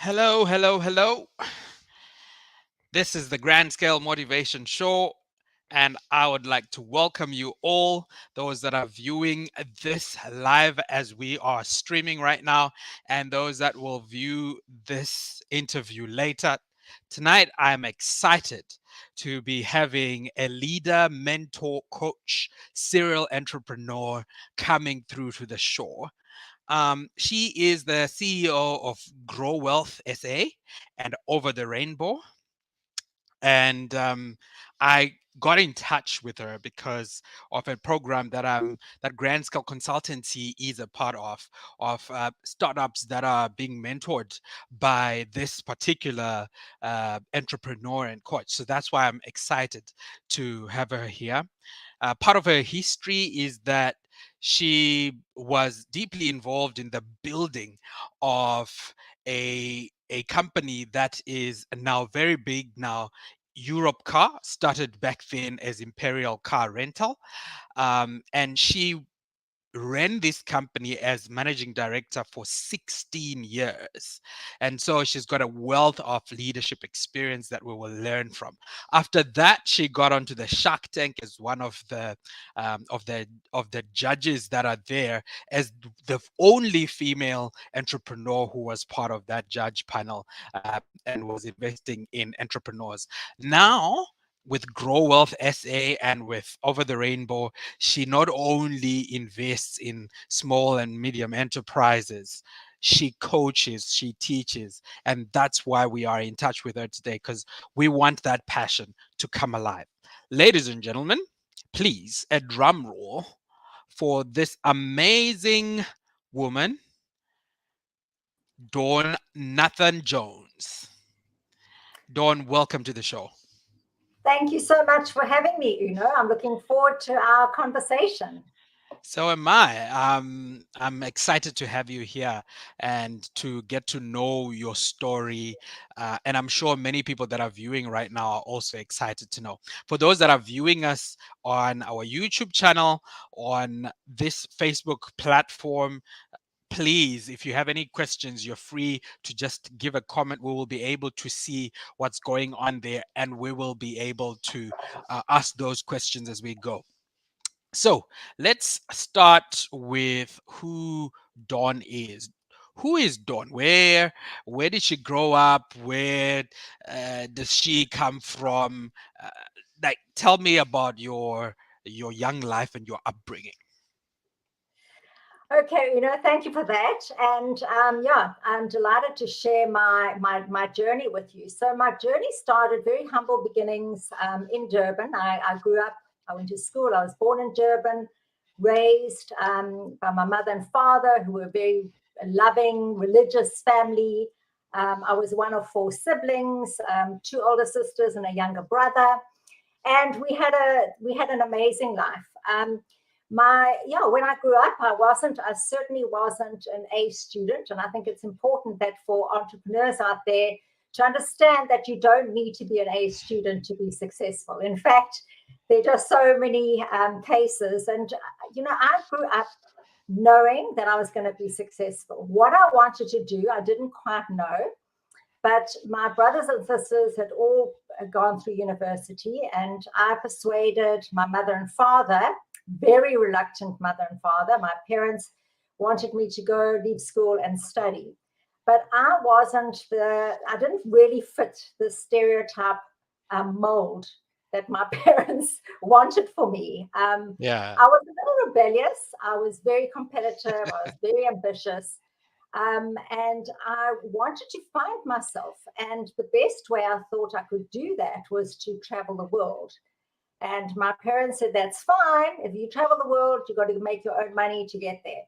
Hello, hello, hello. This is the Grand Scale Motivation Show, and I would like to welcome you all, those that are viewing this live as we are streaming right now, and those that will view this interview later. Tonight, I'm excited to be having a leader, mentor, coach, serial entrepreneur coming through to the show. She is the CEO of Growealth SA and Over the Rainbow. And I got in touch with her because of a program that Grand Scale Consultancy is a part of startups that are being mentored by this particular entrepreneur and coach. So that's why I'm excited to have her here. Part of her history is that she was deeply involved in the building of a company that is now very big now. Europcar started back then as Imperial Car Rental, and she ran this company as managing director for 16 years. And so she's got a wealth of leadership experience that we will learn from. After that, she got onto the Shark Tank as one of the judges that are there, as the only female entrepreneur who was part of that judge panel, and was investing in entrepreneurs. Now, with Grow Wealth SA and with Over the Rainbow, she not only invests in small and medium enterprises, she coaches, she teaches. And that's why we are in touch with her today, because we want that passion to come alive. Ladies and gentlemen, please, a drum roll for this amazing woman, Dawn Nathan Jones. Dawn, welcome to the show. Thank you so much for having me, Uno. I'm looking forward to our conversation. So am I. I'm excited to have you here and to get to know your story. And I'm sure many people that are viewing right now are also excited to know. For those that are viewing us on our YouTube channel, on this Facebook platform, please, if you have any questions, you're free to just give a comment. We will be able to see what's going on there, and we will be able to ask those questions as we go. So let's start with who Dawn is. Who is Dawn? Where did she grow up? Where does she come from? Uh, tell me about your young life and your upbringing. Okay, thank you for that. And yeah, I'm delighted to share my journey with you. So my journey started very humble beginnings in Durban. I grew up, I went to school, I was born in Durban, raised by my mother and father, who were very loving, religious family. I was one of four siblings, two older sisters and a younger brother. And we had an amazing life. When I grew up, I certainly wasn't an A student. And I think it's important that for entrepreneurs out there to understand that you don't need to be an A student to be successful. In fact, there are just so many cases. And, I grew up knowing that I was going to be successful. What I wanted to do, I didn't quite know. But my brothers and sisters had all gone through university, and I persuaded my mother and father, very reluctant mother and father. My parents wanted me to go leave school and study. But I didn't really fit the stereotype mold that my parents wanted for me. Yeah. I was a little rebellious. I was very competitive. I was very ambitious. And I wanted to find myself. And the best way I thought I could do that was to travel the world. And my parents said, that's fine. If you travel the world, you've got to make your own money to get there.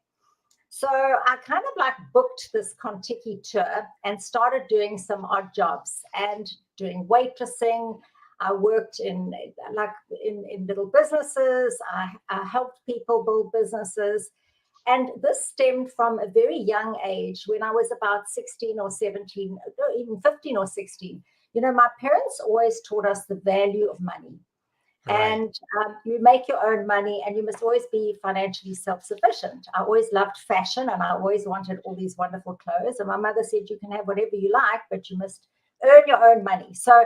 So I kind of like booked this Contiki tour and started doing some odd jobs and doing waitressing. I worked in little businesses. I helped people build businesses. And this stemmed from a very young age, when I was about 16 or 17, even 15 or 16. My parents always taught us the value of money. Right. And you make your own money, and you must always be financially self-sufficient. I always loved fashion, and I always wanted all these wonderful clothes. And my mother said, you can have whatever you like, but you must earn your own money. So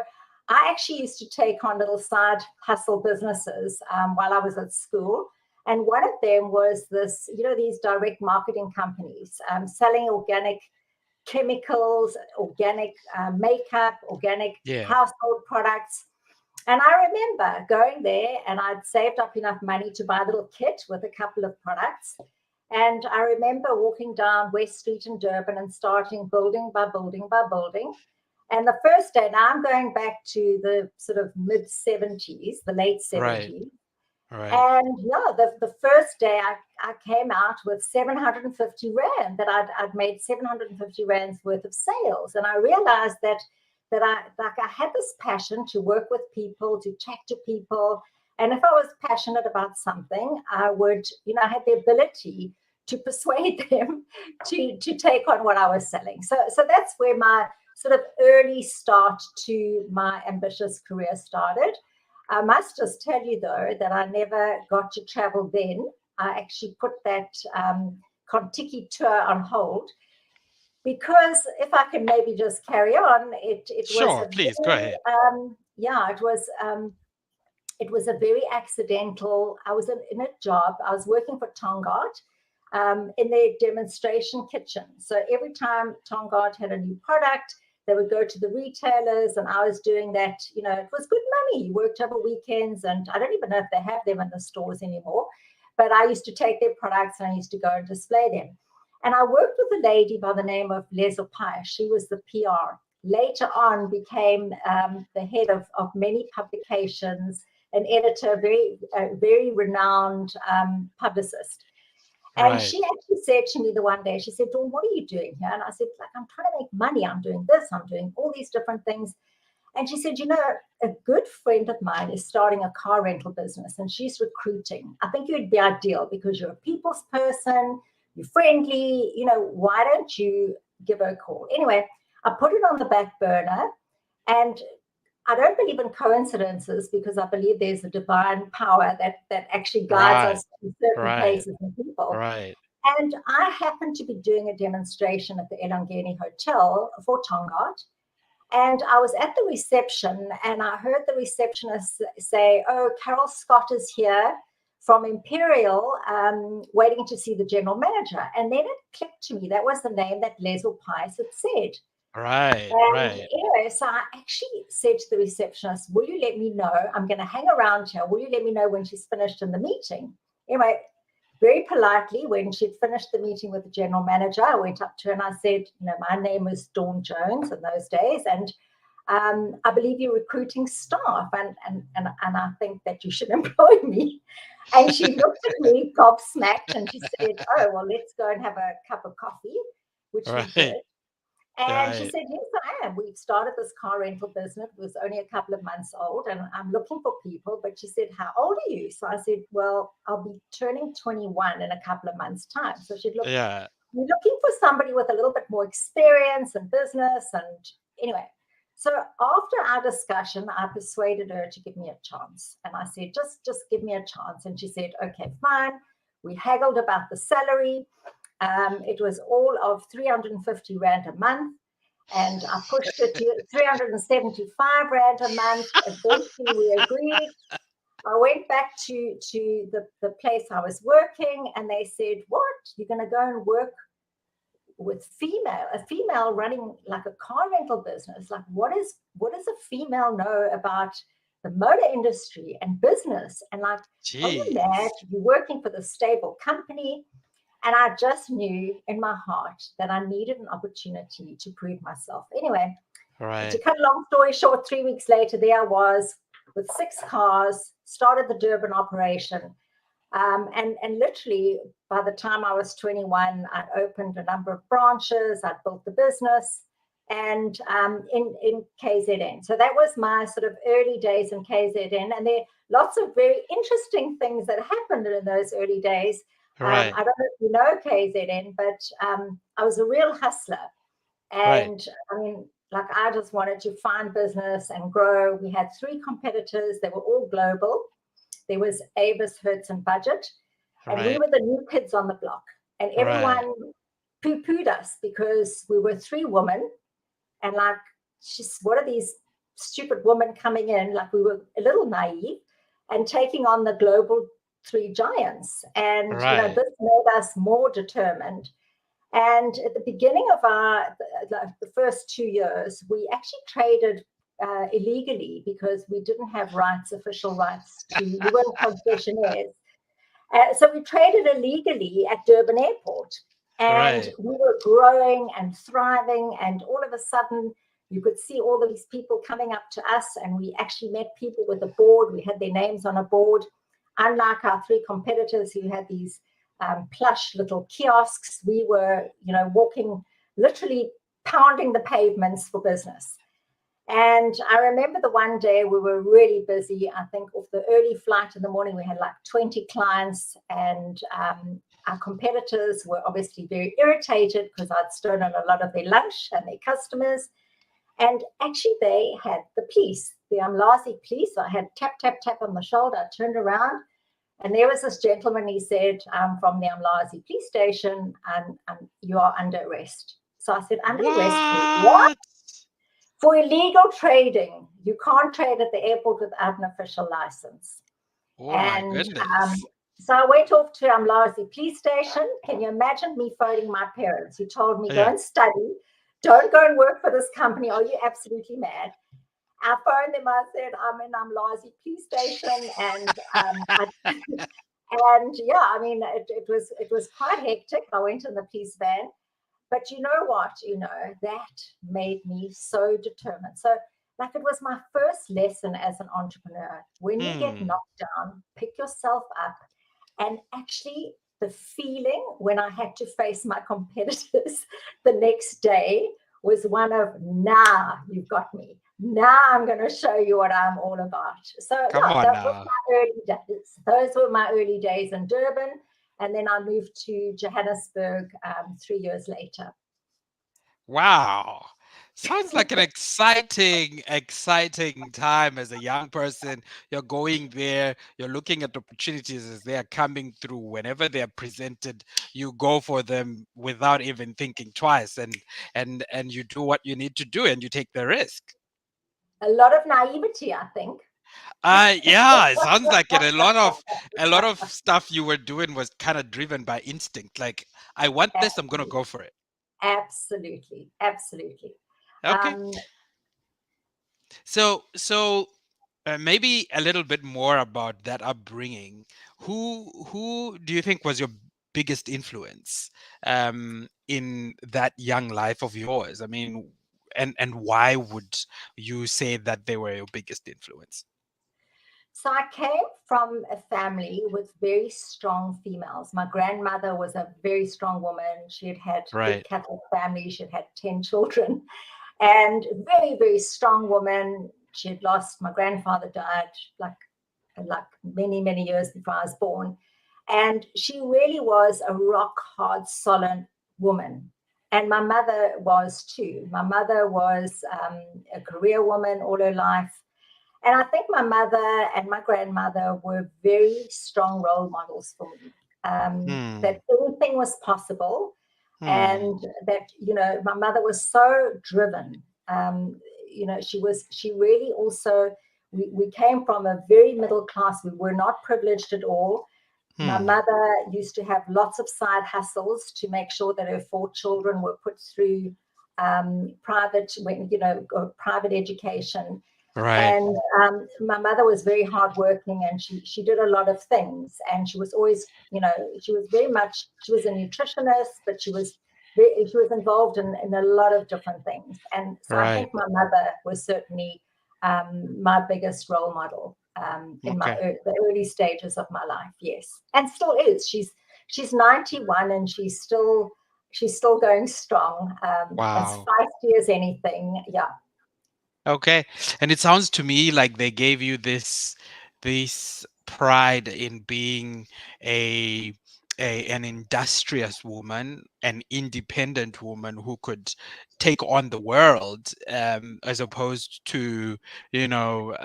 I actually used to take on little side hustle businesses while I was at school. And one of them was this, these direct marketing companies selling organic chemicals, organic makeup, organic Yeah. household products. And I remember going there, and I'd saved up enough money to buy a little kit with a couple of products. And I remember walking down West Street in Durban and starting building by building by building. And the first day, now I'm going back to the sort of mid 70s, the late Right. 70s. Right. And yeah, the first day I came out with 750 Rand, that I'd made 750 Rands worth of sales. And I realized that I had this passion to work with people, to chat to people. And if I was passionate about something, I would, I had the ability to persuade them to take on what I was selling. So that's where my sort of early start to my ambitious career started. I must just tell you, though, that I never got to travel then. I actually put that Contiki tour on hold, because if I can maybe just carry on, it was Sure. a Please go very, ahead. it was a very accidental. I was in a job. I was working for Tongaat in their demonstration kitchen. So every time Tongaat had a new product, they would go to the retailers, and I was doing that. It was good money. You worked over weekends, and I don't even know if they have them in the stores anymore. But I used to take their products, and I used to go and display them. And I worked with a lady by the name of Lesopai. She was the PR. Later on, became the head of many publications, an editor, very renowned publicist. And Right. she actually said to me the one day, she said, Dawn, what are you doing here? And I said, I'm trying to make money. I'm doing this. I'm doing all these different things. And she said, a good friend of mine is starting a car rental business, and she's recruiting. I think you'd be ideal because you're a people's person, you're friendly. Why don't you give her a call? Anyway, I put it on the back burner, and I don't believe in coincidences, because I believe there's a divine power that actually guides Right. us to certain Right. places and people. Right. And I happened to be doing a demonstration at the Elangeni Hotel for Tongaat. And I was at the reception, and I heard the receptionist say, oh, Carol Scott is here from Imperial, waiting to see the general manager. And then it clicked to me. That was the name that Leslie Pice had said. Right. And Right. anyway, so I actually said to the receptionist, will you let me know? I'm going to hang around here. Will you let me know when she's finished in the meeting? Anyway, very politely, when she'd finished the meeting with the general manager, I went up to her and I said, my name was Dawn Jones in those days, and I believe you're recruiting staff, and I think that you should employ me. And she looked at me gobsmacked, and she said, oh, well, let's go and have a cup of coffee, which we did. Right. And she Right. said, yes, I am. We've started this car rental business. It was only a couple of months old, and I'm looking for people. But she said, how old are you? So I said, well, I'll be turning 21 in a couple of months' time. So she'd look, Yeah. we're looking for somebody with a little bit more experience in business. And anyway, so after our discussion, I persuaded her to give me a chance. And I said, just give me a chance. And she said, okay, fine. We haggled about the salary. It was all of 350 Rand a month, and I pushed it to 375 Rand a month. Eventually, we agreed. I went back to the place I was working, and they said, what? You're going to go and work with a female running like a car rental business? Like, what does a female know about the motor industry and business? And like, are you Jeez. mad? You're working for the stable company. And I just knew in my heart that I needed an opportunity to prove myself. Anyway, Right. to cut a long story short, 3 weeks later, there I was with 6 cars, started the Durban operation. And literally, by the time I was 21, I'd opened a number of branches, I'd built the business, and in KZN. So that was my sort of early days in KZN. And there are lots of very interesting things that happened in those early days. Right. I don't know if you know KZN, but I was a real hustler. Right. And I mean, Like I just wanted to find business and grow. We had 3 competitors. They were all global. There was Avis, Hertz, and Budget. And we Right. were the new kids on the block. And Right. everyone poo-pooed us because we were 3 women. And like, what are these stupid women coming in? Like we were a little naive and taking on the global 3 giants. And, Right. this made us more determined. And at the beginning of the first 2 years, we actually traded illegally because we didn't have official rights we weren't concessionaires. So we traded illegally at Durban Airport. And Right. we were growing and thriving. And all of a sudden, you could see all of these people coming up to us. And we actually met people with a board. We had their names on a board. Unlike our 3 competitors who had these plush little kiosks, we were, walking, literally pounding the pavements for business. And I remember the one day we were really busy. I think off the early flight in the morning, we had like 20 clients, and our competitors were obviously very irritated because I'd stolen a lot of their lunch and their customers. And actually, they had the police, the Umlazi police. I had tap, tap, tap on the shoulder. I turned around, and there was this gentleman. He said, "I'm from the Umlazi police station, and you are under arrest." So I said, "Under arrest for what?" What? For illegal trading. You can't trade at the airport without an official license. Oh my And goodness. so I went off to Umlazi police station. Can you imagine me phoning my parents who told me, go Yeah. and study, don't go and work for this company. Are you absolutely mad? I phoned them. I said, I'm in Umlazi police station. And and yeah, I mean, it was quite hectic. I went in the police van. But you know what? That made me so determined. So, like, it was my first lesson as an entrepreneur. When you get Hmm. knocked down, pick yourself up. And actually, the feeling when I had to face my competitors the next day was one of, nah, you've got me. Now I'm going to show you what I'm all about. So, Come yeah, on that was now. my early days. Those were my early days in Durban. And then I moved to Johannesburg 3 years later. Wow. Sounds like an exciting, exciting time as a young person. You're going there, you're looking at opportunities as they are coming through. Whenever they are presented, you go for them without even thinking twice, and you do what you need to do and you take the risk. A lot of naivety, I think. Yeah, it sounds like it. A lot of stuff you were doing was kind of driven by instinct. Like, I want this, I'm gonna Absolutely. go for it. Absolutely. Absolutely. Okay. Um, So maybe a little bit more about that upbringing. Who do you think was your biggest influence in that young life of yours? I mean, and why would you say that they were your biggest influence? so I came from a family with very strong females. My grandmother was a very strong woman. She had had big Right. Catholic family. She had had 10 children, and very, very strong woman. She had lost, my grandfather died like many, many years before I was born. And she really was a rock hard, solid woman. And my mother was too. My mother was a career woman all her life. And I think my mother and my grandmother were very strong role models for me. Hmm. That anything was possible, Hmm. and that my mother was so driven. She really also. We came from a very middle class. We were not privileged at all. My Hmm. mother used to have lots of side hustles to make sure that her 4 children were put through private education. Right. And my mother was very hardworking, and she did a lot of things. And she was always, she was very much. She was a nutritionist, but she was involved in a lot of different things. And so I Right. think my mother was certainly my biggest role model in Okay. the early stages of my life. Yes, and still is. She's 91, and she's still going strong, as Wow. feisty as anything. Yeah. Okay. And it sounds to me like they gave you this pride in being a an industrious woman, an independent woman who could take on the world, as opposed to, you know,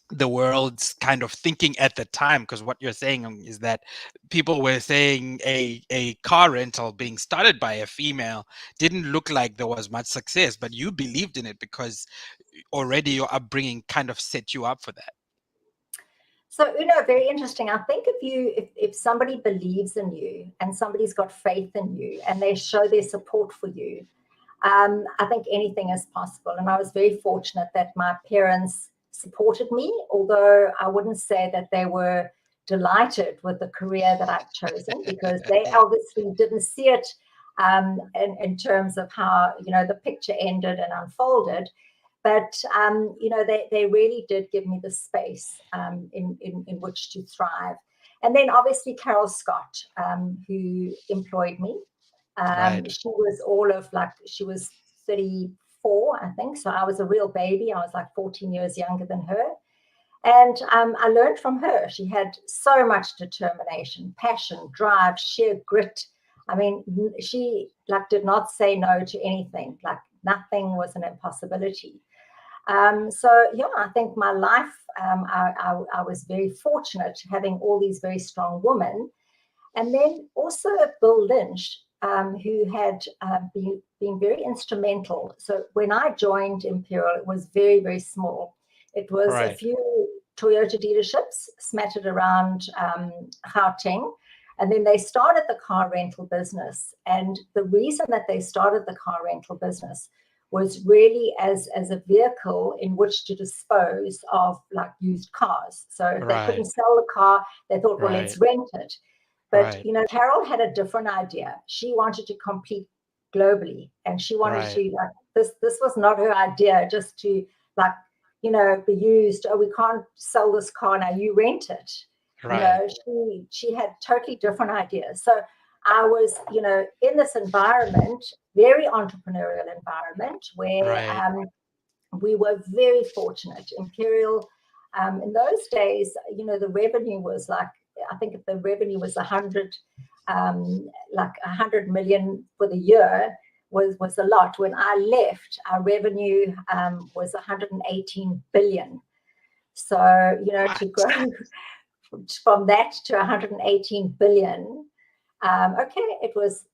the world's kind of thinking at the time. Because what you're saying is that people were saying a car rental being started by a female didn't look like there was much success, but you believed in it because already your upbringing kind of set you up for that. So, very interesting. I think if somebody believes in you and somebody's got faith in you and they show their support for you, I think anything is possible. And I was very fortunate that my parents supported me, although I wouldn't say that they were delighted with the career that I'd chosen, because they obviously didn't see it in terms of how, the picture ended and unfolded. But, they really did give me the space in which to thrive. And then obviously Carol Scott, who employed me. Right. She was 34, I think. So I was a real baby. I was like 14 years younger than her. And I learned from her. She had so much determination, passion, drive, sheer grit. I mean, she did not say no to anything. Like nothing was an impossibility. I think my life, I was very fortunate having all these very strong women. And then also Bill Lynch, who had been very instrumental. So when I joined Imperial, it was very, very small. It was a few Toyota dealerships smattered around Gauteng. And then they started the car rental business. And the reason that they started the car rental business was really as a vehicle in which to dispose of used cars. So if they couldn't sell the car, they thought, well, let's rent it. But, Carol had a different idea. She wanted to compete globally, and she wanted to, this was not her idea, just to be used. Oh, we can't sell this car now, you rent it. She had totally different ideas. So I was, in this environment, very entrepreneurial environment, where we were very fortunate. Imperial, in those days, the revenue was I think if the revenue was 100 million for the year was a lot. When I left, our revenue was 118 billion. So, to go from that to 118 billion, it was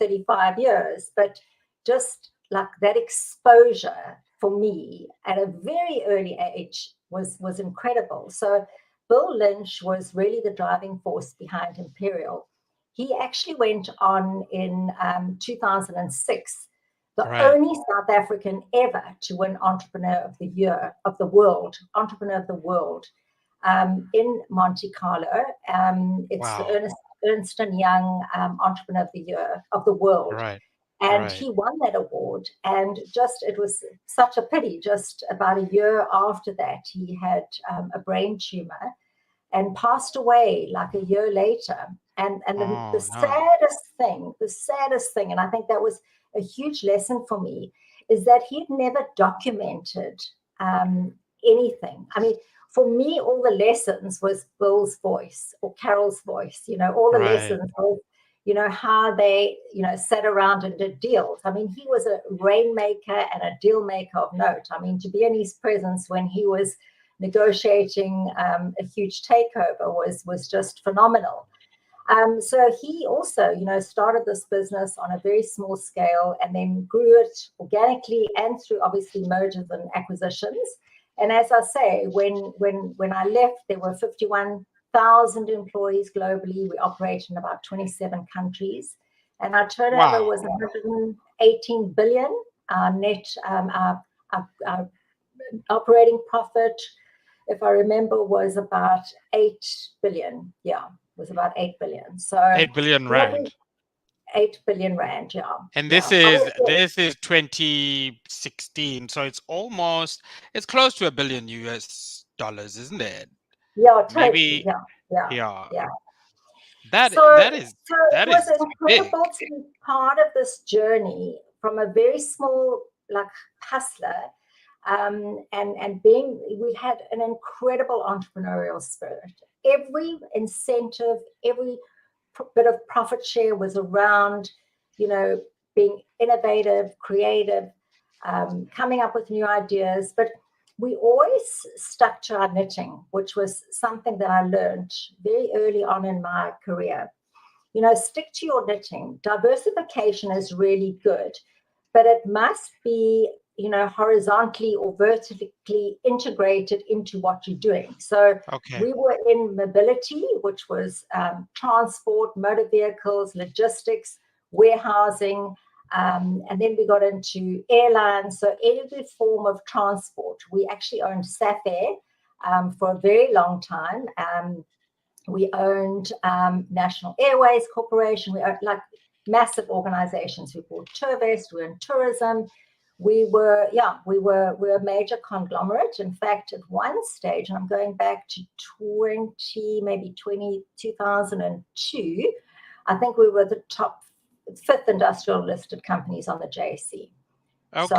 35 years, but just that exposure for me at a very early age was incredible. So Bill Lynch was really the driving force behind Imperial. He actually went on in 2006, the only South African ever to win Entrepreneur of the Year of the World, Entrepreneur of the World, in Monte Carlo. It's the Ernst & Young Entrepreneur of the Year of the World. And he won that award. And it was such a pity. Just about a year after that, he had a brain tumor and passed away a year later. And the saddest thing, and I think that was a huge lesson for me, is that he'd never documented anything. I mean, for me, all the lessons was Bill's voice or Carol's voice. All the lessons was, how they, sat around and did deals. I mean, he was a rainmaker and a deal maker of note. I mean, to be in his presence when he was negotiating a huge takeover was just phenomenal. So he also, started this business on a very small scale and then grew it organically and through obviously mergers and acquisitions. And as I say, when I left, there were 51,000 employees globally. We operate in about 27 countries, and our turnover was 118 billion. Our net our operating profit, if I remember, was about 8 billion. Yeah, was about 8 billion. So 8 billion rand. 8 billion rand, yeah. And this is 2016, so it's close to $1 billion US, isn't it? Yeah, totally. Maybe. Yeah. That is incredible big. to be part of this journey from a very small hustler, and we had an incredible entrepreneurial spirit. every incentive, every bit of profit share was around, being innovative, creative, coming up with new ideas. But we always stuck to our knitting, which was something that I learned very early on in my career. Stick to your knitting. Diversification is really good, but it must be, horizontally or vertically integrated into what you're doing. So we were in mobility, which was transport, motor vehicles, logistics, warehousing, and then we got into airlines. So every form of transport. We actually owned Safair for a very long time. We owned National Airways Corporation. We owned massive organizations. We bought Tourvest. We owned tourism. We were a major conglomerate. In fact, at one stage, and I'm going back to 2002, I think we were the top 5th industrial listed companies on the JSE. So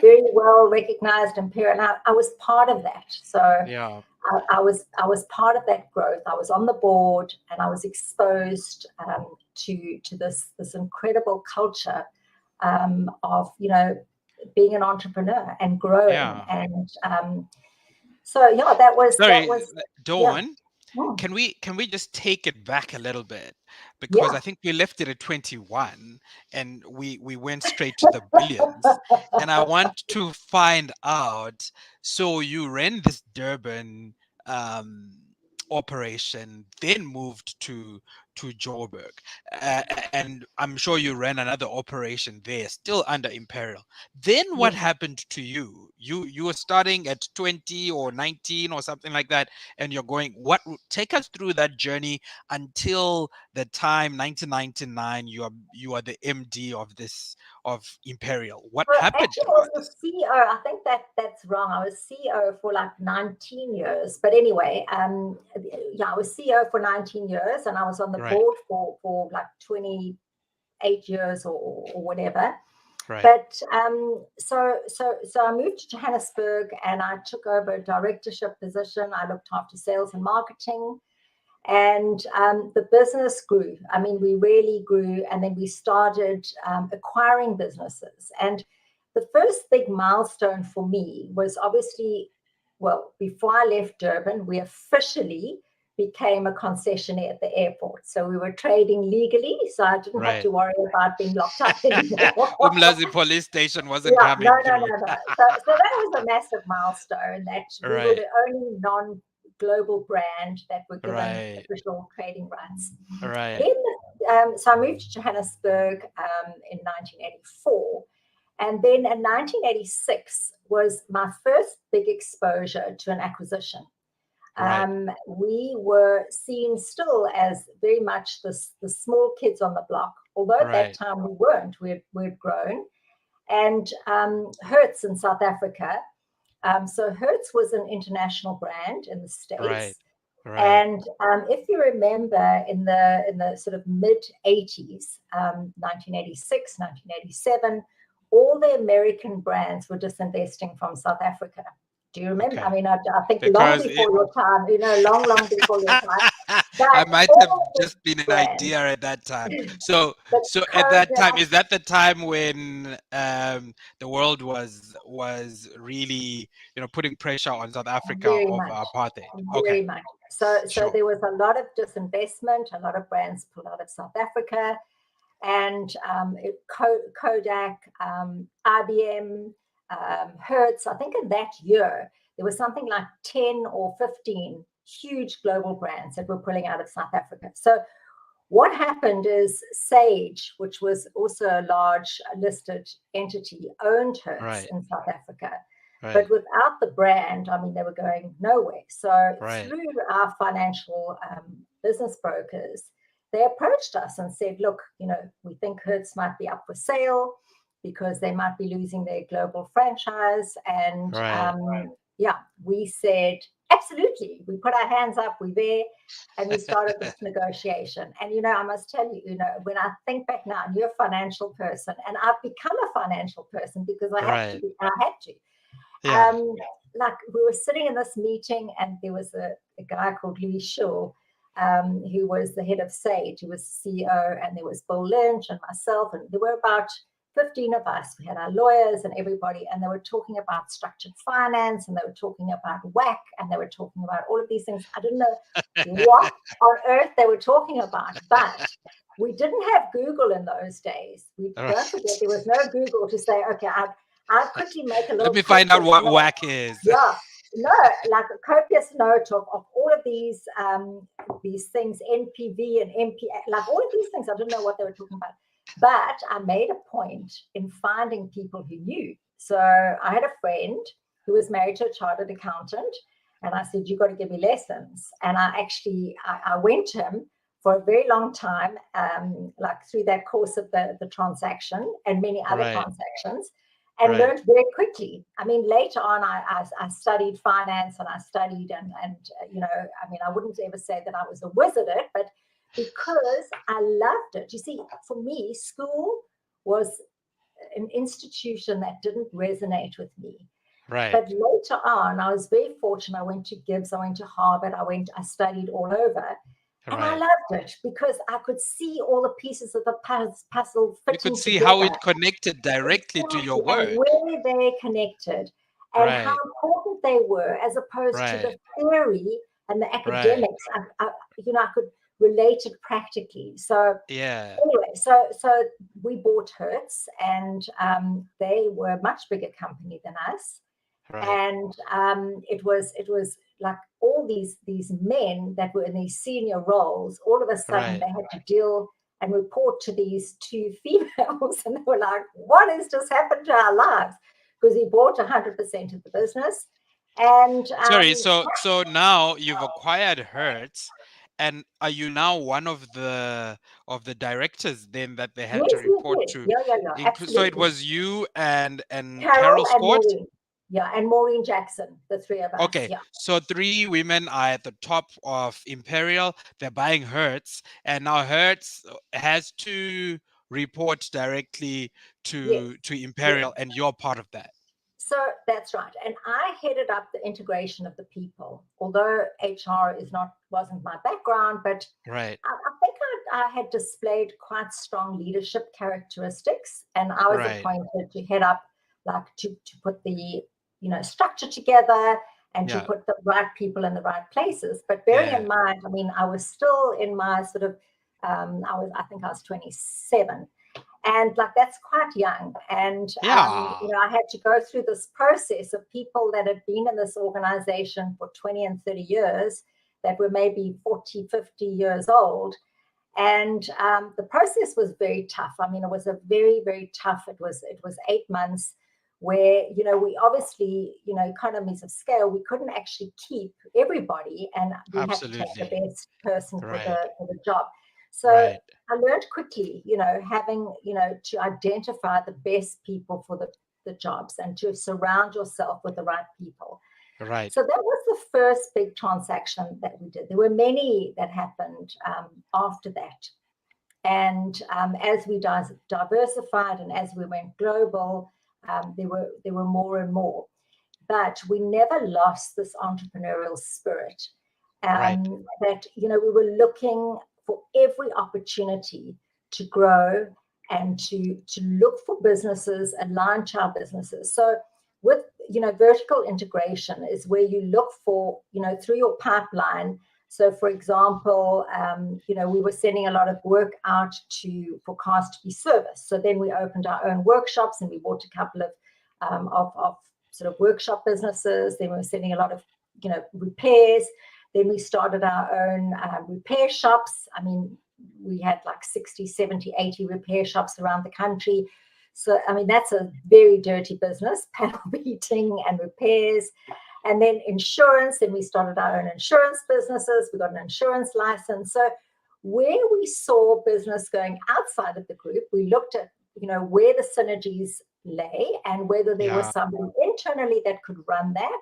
very well recognized Imperial. And I was part of that. So I was part of that growth. I was on the board, and I was exposed to this incredible culture of being an entrepreneur and growing. And that was Dawn. Yeah. Can we just take it back a little bit, because I think we left it at 21 and we went straight to the billions, and I want to find out. So you ran this Durban operation, then moved to Joburg, and I'm sure you ran another operation there, still under Imperial. Then what happened to you? You were starting at 20 or 19 or something like that, and you're going. Take us through that journey until the time 1999. You are the MD of Imperial. What happened? Actually, I was the CEO. I think that's wrong. I was CEO for 19 years. But anyway, I was CEO for 19 years, and I was on the board for 28 years or whatever. Right. But so I moved to Johannesburg, and I took over a directorship position. I looked after sales and marketing. And the business grew. I mean, we really grew. And then we started acquiring businesses. And the first big milestone for me was obviously, before I left Durban, we officially became a concessionaire at the airport. So we were trading legally. So I didn't have to worry about being locked up anymore. Umlazi police station wasn't coming. No. So that was a massive milestone, that we were the only global brand that were given official trading rights. Then, so I moved to Johannesburg in 1984. And then in 1986 was my first big exposure to an acquisition. We were seen still as very much the small kids on the block, although at that time we weren't. We'd grown. And Hertz in South Africa. So Hertz was an international brand in the States. And if you remember, in the sort of mid 80s, 1986, 1987, all the American brands were disinvesting from South Africa. Do you remember? I mean, I think long before your time, long before your time. I might have just been an idea at that time. So at that time, is that the time when the world was really, putting pressure on South Africa over apartheid? Very much. So there was a lot of disinvestment, a lot of brands pulled out of South Africa, and Kodak, IBM, Hertz. I think in that year, there was something like 10 or 15 huge global brands that were pulling out of South Africa. So what happened is Sage, which was also a large listed entity, owned Hertz in South Africa. But without the brand, I mean, they were going nowhere. So through our financial business brokers, they approached us and said, look, we think Hertz might be up for sale because they might be losing their global franchise. And we said, absolutely. We put our hands up, we're there, and we started this negotiation. And, I must tell you, when I think back now, you're a financial person, and I've become a financial person because I had to. like we were sitting in this meeting, and there was a guy called Louis Shaw, who was the head of Sage, who was CEO, and there was Bill Lynch and myself, and there were about 15 of us. We had our lawyers and everybody, and they were talking about structured finance, and they were talking about WAC, and they were talking about all of these things. I didn't know what on earth they were talking about, but we didn't have Google in those days. Don't forget, there was no Google to say, okay, I'll quickly make a little. Let me find out what WAC is. Yeah, no, like a copious note of all of these things, NPV and MPA, like all of these things. I didn't know what they were talking about. But I made a point in finding people who knew. So I had a friend who was married to a chartered accountant, and I said, "You got to give me lessons." And I went to him for a very long time, like through that course of the transaction and many other transactions, and learned very quickly. I mean, later on, I studied finance, and I studied, and you know, I mean, I wouldn't ever say that I was a wizard at it, but because I loved it. You see, for me, school was an institution that didn't resonate with me. Right. But later on, I was very fortunate. I went to Gibbs, I went to Harvard, I studied all over. And I loved it because I could see all the pieces of the puzzle fitting. You could see together. how it connected directly to your work. And where they connected and how important they were as opposed to the theory and the academics. I could relate it practically. So anyway, so we bought Hertz, and they were a much bigger company than us. And it was like all these men that were in these senior roles, all of a sudden they had to deal and report to these two females, and they were like, what has just happened to our lives? Because he bought 100% of the business. And sorry, so now you've acquired Hertz, and are you now one of the directors then that they had to report to? Yeah, So it was you and Carol Scott? Maureen. Yeah, and Maureen Jackson, the three of us. Okay, so 3 women are at the top of Imperial. They're buying Hertz, and now Hertz has to report directly to Imperial, and you're part of that. So that's right. And I headed up the integration of the people, although HR wasn't my background, but I think I had displayed quite strong leadership characteristics, and I was appointed to head up, like to put the structure together and to put the right people in the right places. But bearing in mind, I mean, I was still in my sort of, I think I was 27. And like, that's quite young. And, I had to go through this process of people that had been in this organization for 20 and 30 years that were maybe 40, 50 years old. And the process was very tough. I mean, it was a very, very tough, it was 8 months where, we obviously, economies of scale, we couldn't actually keep everybody, and we had to take the best person for the job. So I learned quickly, having, to identify the best people for the jobs and to surround yourself with the right people. Right. So that was the first big transaction that we did. There were many that happened after that. And as we diversified and as we went global, there were more and more. But we never lost this entrepreneurial spirit. That, we were looking for every opportunity to grow and to look for businesses, align to our businesses. So with, vertical integration is where you look for, through your pipeline. So for example, we were sending a lot of work out for cars to be serviced. So then we opened our own workshops, and we bought a couple of sort of workshop businesses. Then we were sending a lot of, repairs. Then we started our own repair shops. I mean, we had like 60, 70, 80 repair shops around the country. So, I mean, that's a very dirty business, panel beating and repairs. And then insurance, then we started our own insurance businesses. We got an insurance license. So where we saw business going outside of the group, we looked at, where the synergies lay and whether there was somebody internally that could run that.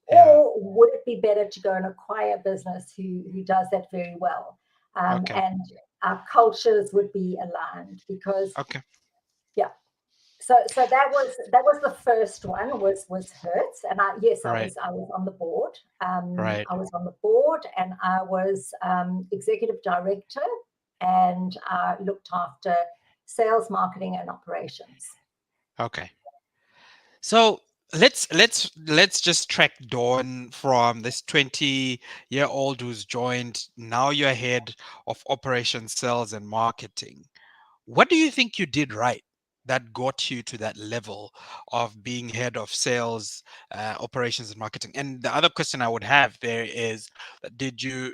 Or would it be better to go and acquire a business who does that very well? And our cultures would be aligned because, So that was the first one was Hertz, and I Right. was on the board. Right. I was on the board, and I was executive director, and I looked after sales, marketing, and operations. Okay. So let's just track Dawn from this 20-year-old who's joined. Now you're head of operations, sales, and marketing. What do you think you did right that got you to that level of being head of sales, operations, and marketing? And the other question I would have there is, did you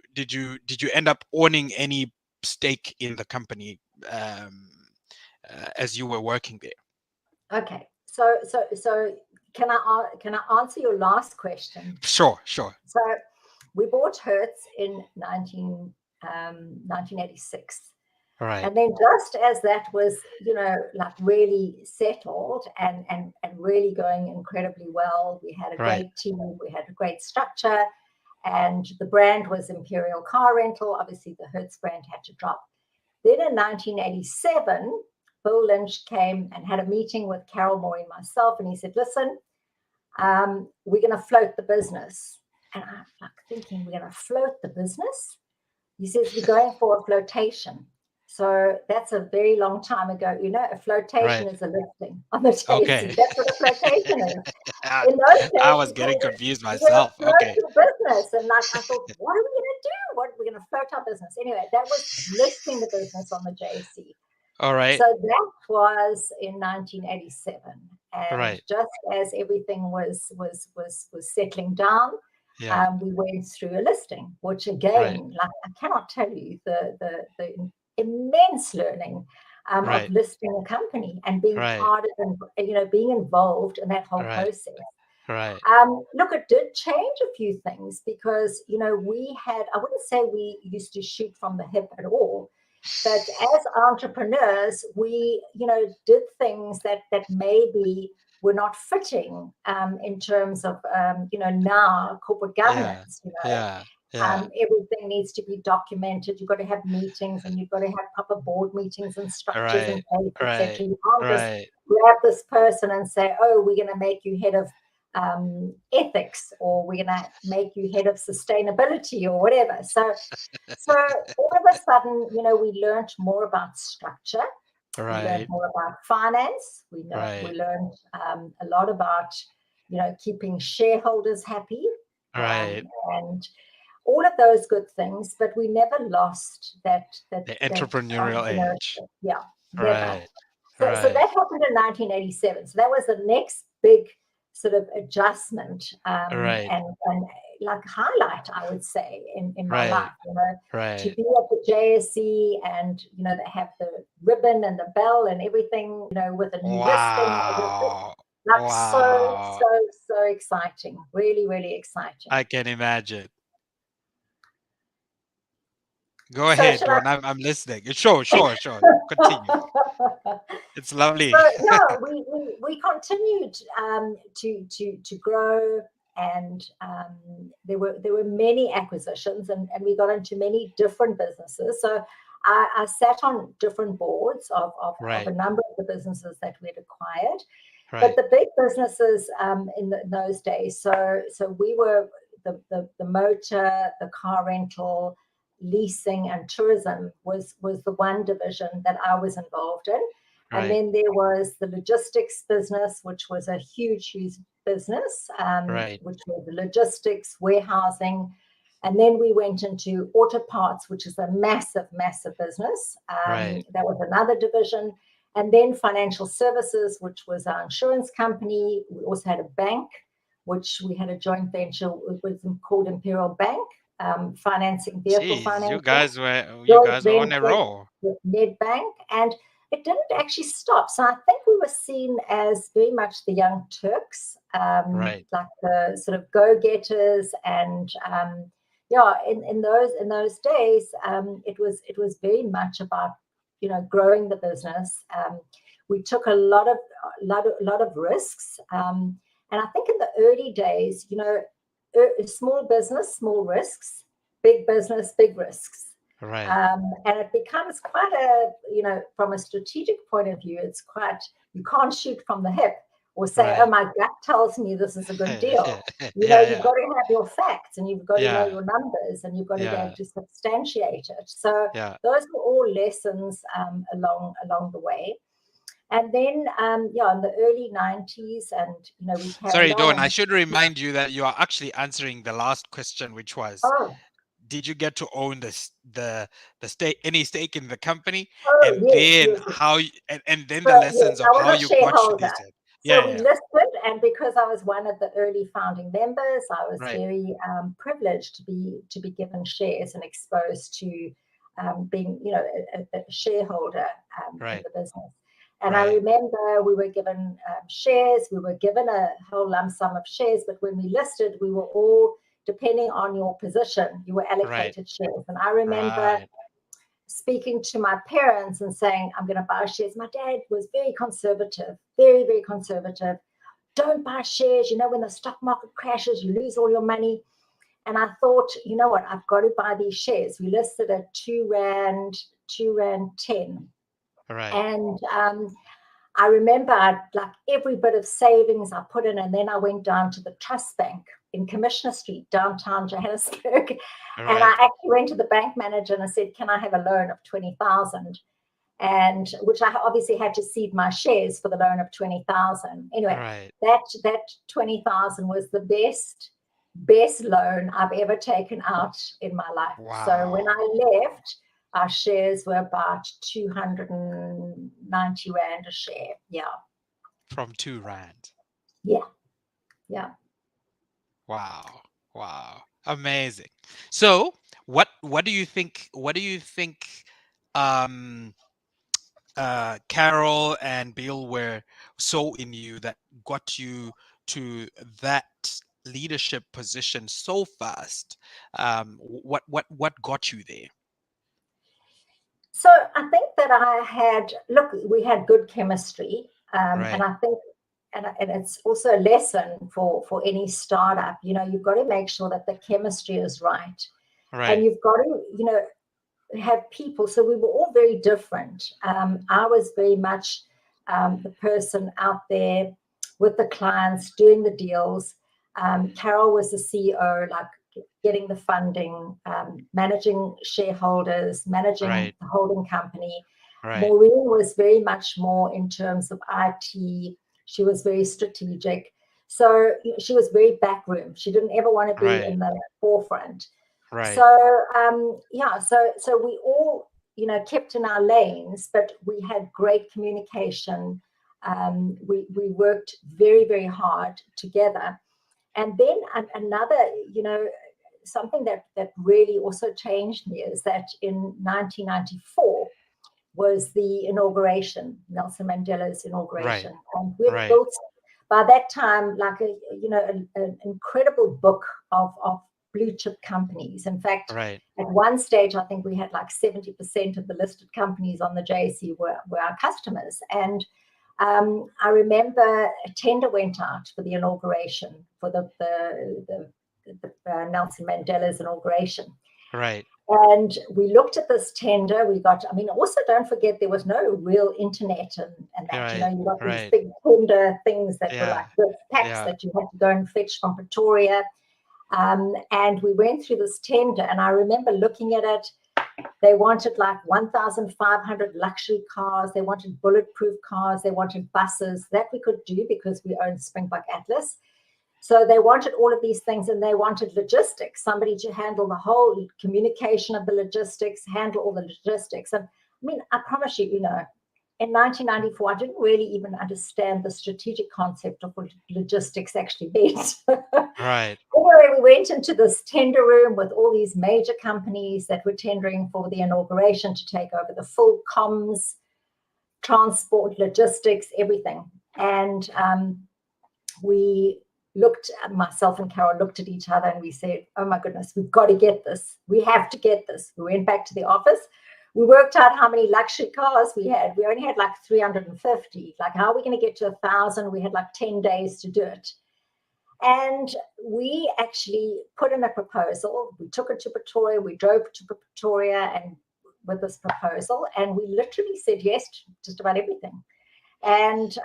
end up owning any stake in the company as you were working there? Okay, so can I answer your last question? Sure, sure. So we bought Hertz in 1986. Right, And then just as that was, like really settled and really going incredibly well, we had a right, great team, we had a great structure, and the brand was Imperial Car Rental. Obviously, the Hertz brand had to drop. Then in 1987, Bill Lynch came and had a meeting with Carol Moore and myself, and he said, listen, we're going to float the business. And I'm like thinking, we're going to float the business? He says, we're going for a flotation. So that's a very long time ago. A flotation right. is a listing on the Okay. JSE. That's what a flotation is. I In those I days, was getting confused you're going to myself. float Okay. your business. And like, I thought, what are we going to do? What we're going to float our business. Anyway, that was listing the business on the JSE. All right. So that was in 1987. And Right. just as everything was settling down, Yeah. we went through a listing, which Right. again, like I cannot tell you the immense learning of Right. listing a company and being Right. part of and being involved in that whole Right. process. Right. Look, it did change a few things because we had, I wouldn't say we used to shoot from the hip at all, but as entrepreneurs, we did things that maybe were not fitting in terms of now corporate Yeah. governance. Yeah. Yeah. Everything needs to be documented. You've got to have meetings, and you've got to have proper board meetings and structures in Right. place, Right. etc. You can't just Right. grab this person and say, "Oh, we're going to make you head of ethics, or we're going to make you head of sustainability, or whatever." So all of a sudden, we learned more about structure. We learned Right. more about finance. We Right. learned a lot about keeping shareholders happy, Right. and all of those good things. But we never lost that The entrepreneurial edge. entrepreneurship. Yeah, never. Right. So Right. that happened in 1987. So that was the next big sort of adjustment Right. and like highlight, I would say, in my Right. life. To Right. be at the JSE and they have the ribbon and the bell and everything, with a new listing. Wow. Like Wow. so exciting. Really, really exciting. I can imagine. Go So ahead, should I? Dawn. I'm listening. Sure. Continue. It's lovely. So no, we continued to grow, and there were many acquisitions, and we got into many different businesses. So I sat on different boards of Right. a number of the businesses that we'd acquired. But Right. the big businesses in those days, so we were the motor, the car rental, leasing, and tourism was the one division that I was involved in. And Right. then there was the logistics business, which was a huge business, Right. which was logistics, warehousing. And then we went into auto parts, which is a massive business. Right. That was another division. And then financial services, which was our insurance company. We also had a bank, which we had a joint venture with called Imperial Bank, financing vehicle Jeez, financing. you guys were Joint on a venture roll. with Nedbank, and it didn't actually stop. So I think we were seen as very much the young Turks, Right. like the sort of go-getters, and in those days, it was very much about growing the business. We took a lot of risks, and I think in the early days, small business, small risks, big business, big risks. Right. And it becomes quite a, from a strategic point of view, it's quite, you can't shoot from the hip or say, oh, Right. my gut tells me this is a good deal. Yeah. You've got to have your facts, and you've got to know Yeah. your numbers, and you've got to be Yeah. able to substantiate it. So Yeah. those were all lessons along the way. And then, in the early 90s, and, we carried Sorry, Dawn, on. I should remind you that you are actually answering the last question, which was, Oh, did you get to own the stake, any stake in the company, oh, and yes, then yes. how and then So, the yes, lessons of I how was a you got to shareholder. this end. So Yeah, we yeah, listed, and because I was one of the early founding members, I was right, very privileged to be given shares and exposed to being, a shareholder in right, the business. And I right, remember we were given shares, we were given a whole lump sum of shares, but when we listed, we were all, depending on your position, you were right, allocated shares. And I remember right, speaking to my parents and saying, I'm going to buy shares. My dad was very conservative, very, very conservative. Don't buy shares. When the stock market crashes, you lose all your money. And I thought, you know what, I've got to buy these shares. We listed at R2.10. right, And I remember like every bit of savings I put in, and then I went down to the Trust Bank in Commissioner Street, downtown Johannesburg. And I right, actually went to the bank manager and I said, can I have a loan of 20,000? And which I obviously had to seed my shares for the loan of 20,000. Anyway, right. that 20,000 was the best loan I've ever taken out in my life. So when Wow. I left, our shares were about 290 Rand a share. Yeah. From R2. Yeah. Yeah. Wow. Wow. Amazing. So what do you think? What do you think? Um, Carol and Bill were so in you that got you to that leadership position so fast. What got you there? So I think that we had good chemistry. And Right, I think, and it's also a lesson for any startup, you've got to make sure that the chemistry is right. And right, you've got to, have people. So we were all very different. I was very much the person out there with the clients doing the deals. Carol was the CEO, like getting the funding, managing shareholders, managing right, the holding company. right, Maureen was very much more in terms of IT. She was very strategic. So she was very backroom. She didn't ever want to be right, in the forefront. right, So so we all kept in our lanes, but we had great communication. We worked very, very hard together. And then another, something that really also changed me is that in 1994 was the inauguration, Nelson Mandela's right, inauguration, and we'd right, built by that time like an incredible book of blue chip companies. In fact, right, at one stage, I think we had like 70% of the listed companies on the JSE were our customers. And I remember a tender went out for the inauguration, for the Nelson Mandela's inauguration. right, And we looked at this tender. Also don't forget there was no real internet and that, right, you got these right. big tender things that were Yeah, like the packs yeah, that you had to go and fetch from Pretoria. And we went through this tender, and I remember looking at it. They wanted like 1,500 luxury cars. They wanted bulletproof cars. They wanted buses. That we could do because we owned Springbok Atlas. So they wanted all of these things, and they wanted logistics, somebody to handle the whole communication of the logistics, handle all the logistics. And I mean, I promise you, in 1994, I didn't really even understand the strategic concept of what logistics actually meant. right, Anyway, we went into this tender room with all these major companies that were tendering for the inauguration to take over the full comms, transport, logistics, everything. And myself and Carol looked at each other and we said, oh my goodness, we've got to get this. We have to get this. We went back to the office. We worked out how many luxury cars we had. We only had like 350. Like, how are we going to get to 1,000? We had like 10 days to do it. And we actually put in a proposal. We took it to Pretoria. We drove to Pretoria and with this proposal, and we literally said yes to just about everything. And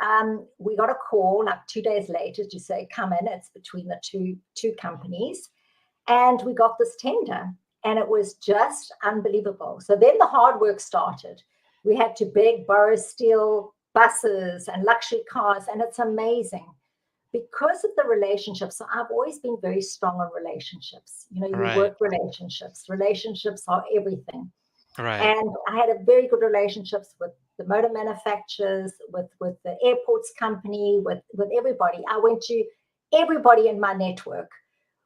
we got a call like 2 days later to say, come in, it's between the two companies. And we got this tender, and it was just unbelievable. So then the hard work started. We had to beg, borrow, steal buses and luxury cars, and it's amazing because of the relationships. So I've always been very strong on relationships. You know, you work relationships. Relationships are everything. Right. And I had a very good relationships with the motor manufacturers, with the airports company, with everybody. I went to everybody in my network.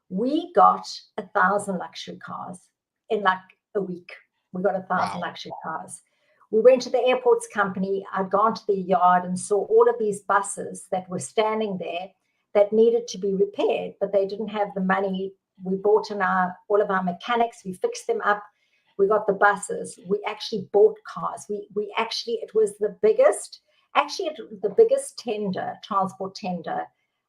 We got 1,000 luxury cars in like a week. We got 1,000 luxury cars. We went to the airports company. I'd gone to the yard and saw all of these buses that were standing there that needed to be repaired, but they didn't have the money. We brought in all of our mechanics. We fixed them up. We got the buses. We actually bought cars. We actually, it was the biggest tender, transport tender,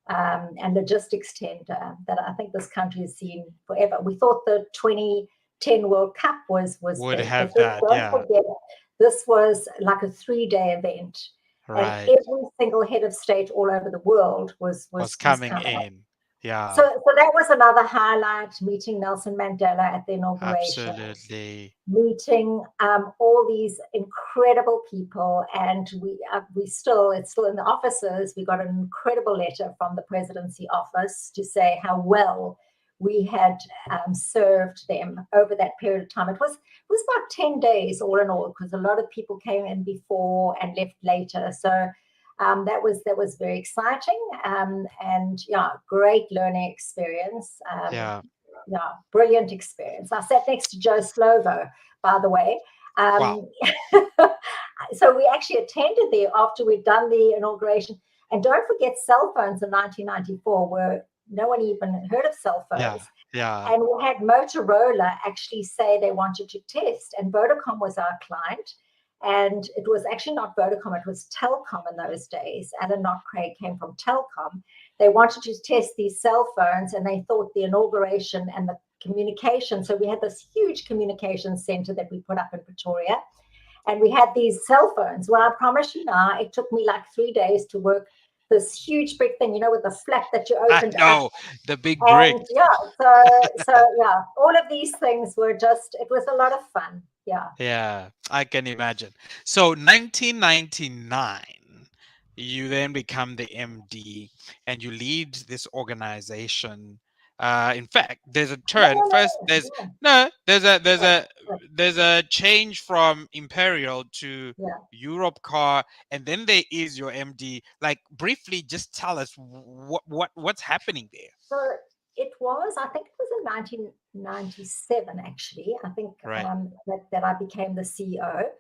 and logistics tender that I think this country has seen forever. We thought the 2010 World Cup was would big, have but that. don't forget, this was like a 3-day event, and every single head of state all over the world was coming in. Yeah. So that was another highlight, meeting Nelson Mandela at the inauguration. Absolutely. Meeting all these incredible people, and it's still in the offices. We got an incredible letter from the presidency office to say how well we had served them over that period of time. It was about 10 days all in all, because a lot of people came in before and left later. So that was very exciting, and great learning experience. Brilliant experience. I sat next to Joe Slovo, by the way. So we actually attended there after we'd done the inauguration. And don't forget, cell phones in 1994 were, no one even heard of cell phones. Yeah. And we had Motorola actually say they wanted to test, and Vodacom was our client. And it was actually not Vodacom, it was Telkom in those days. Alan Craig came from Telkom. They wanted to test these cell phones, and they thought the inauguration and the communication. So we had this huge communication center that we put up in Pretoria, and we had these cell phones. Well, I promise you now, it took me like 3 days to work this huge big thing, with the flap that you opened up. The big brick. So all of these things were just, it was a lot of fun. Yeah, I can imagine. So 1999, you then become the MD and you lead this organization. In fact, there's a turn. First, there's a change from Imperial to Europcar, and then there is your MD. Like, briefly, just tell us what's happening there. So it was, I think it was in 1997, actually. I think that I became the CEO.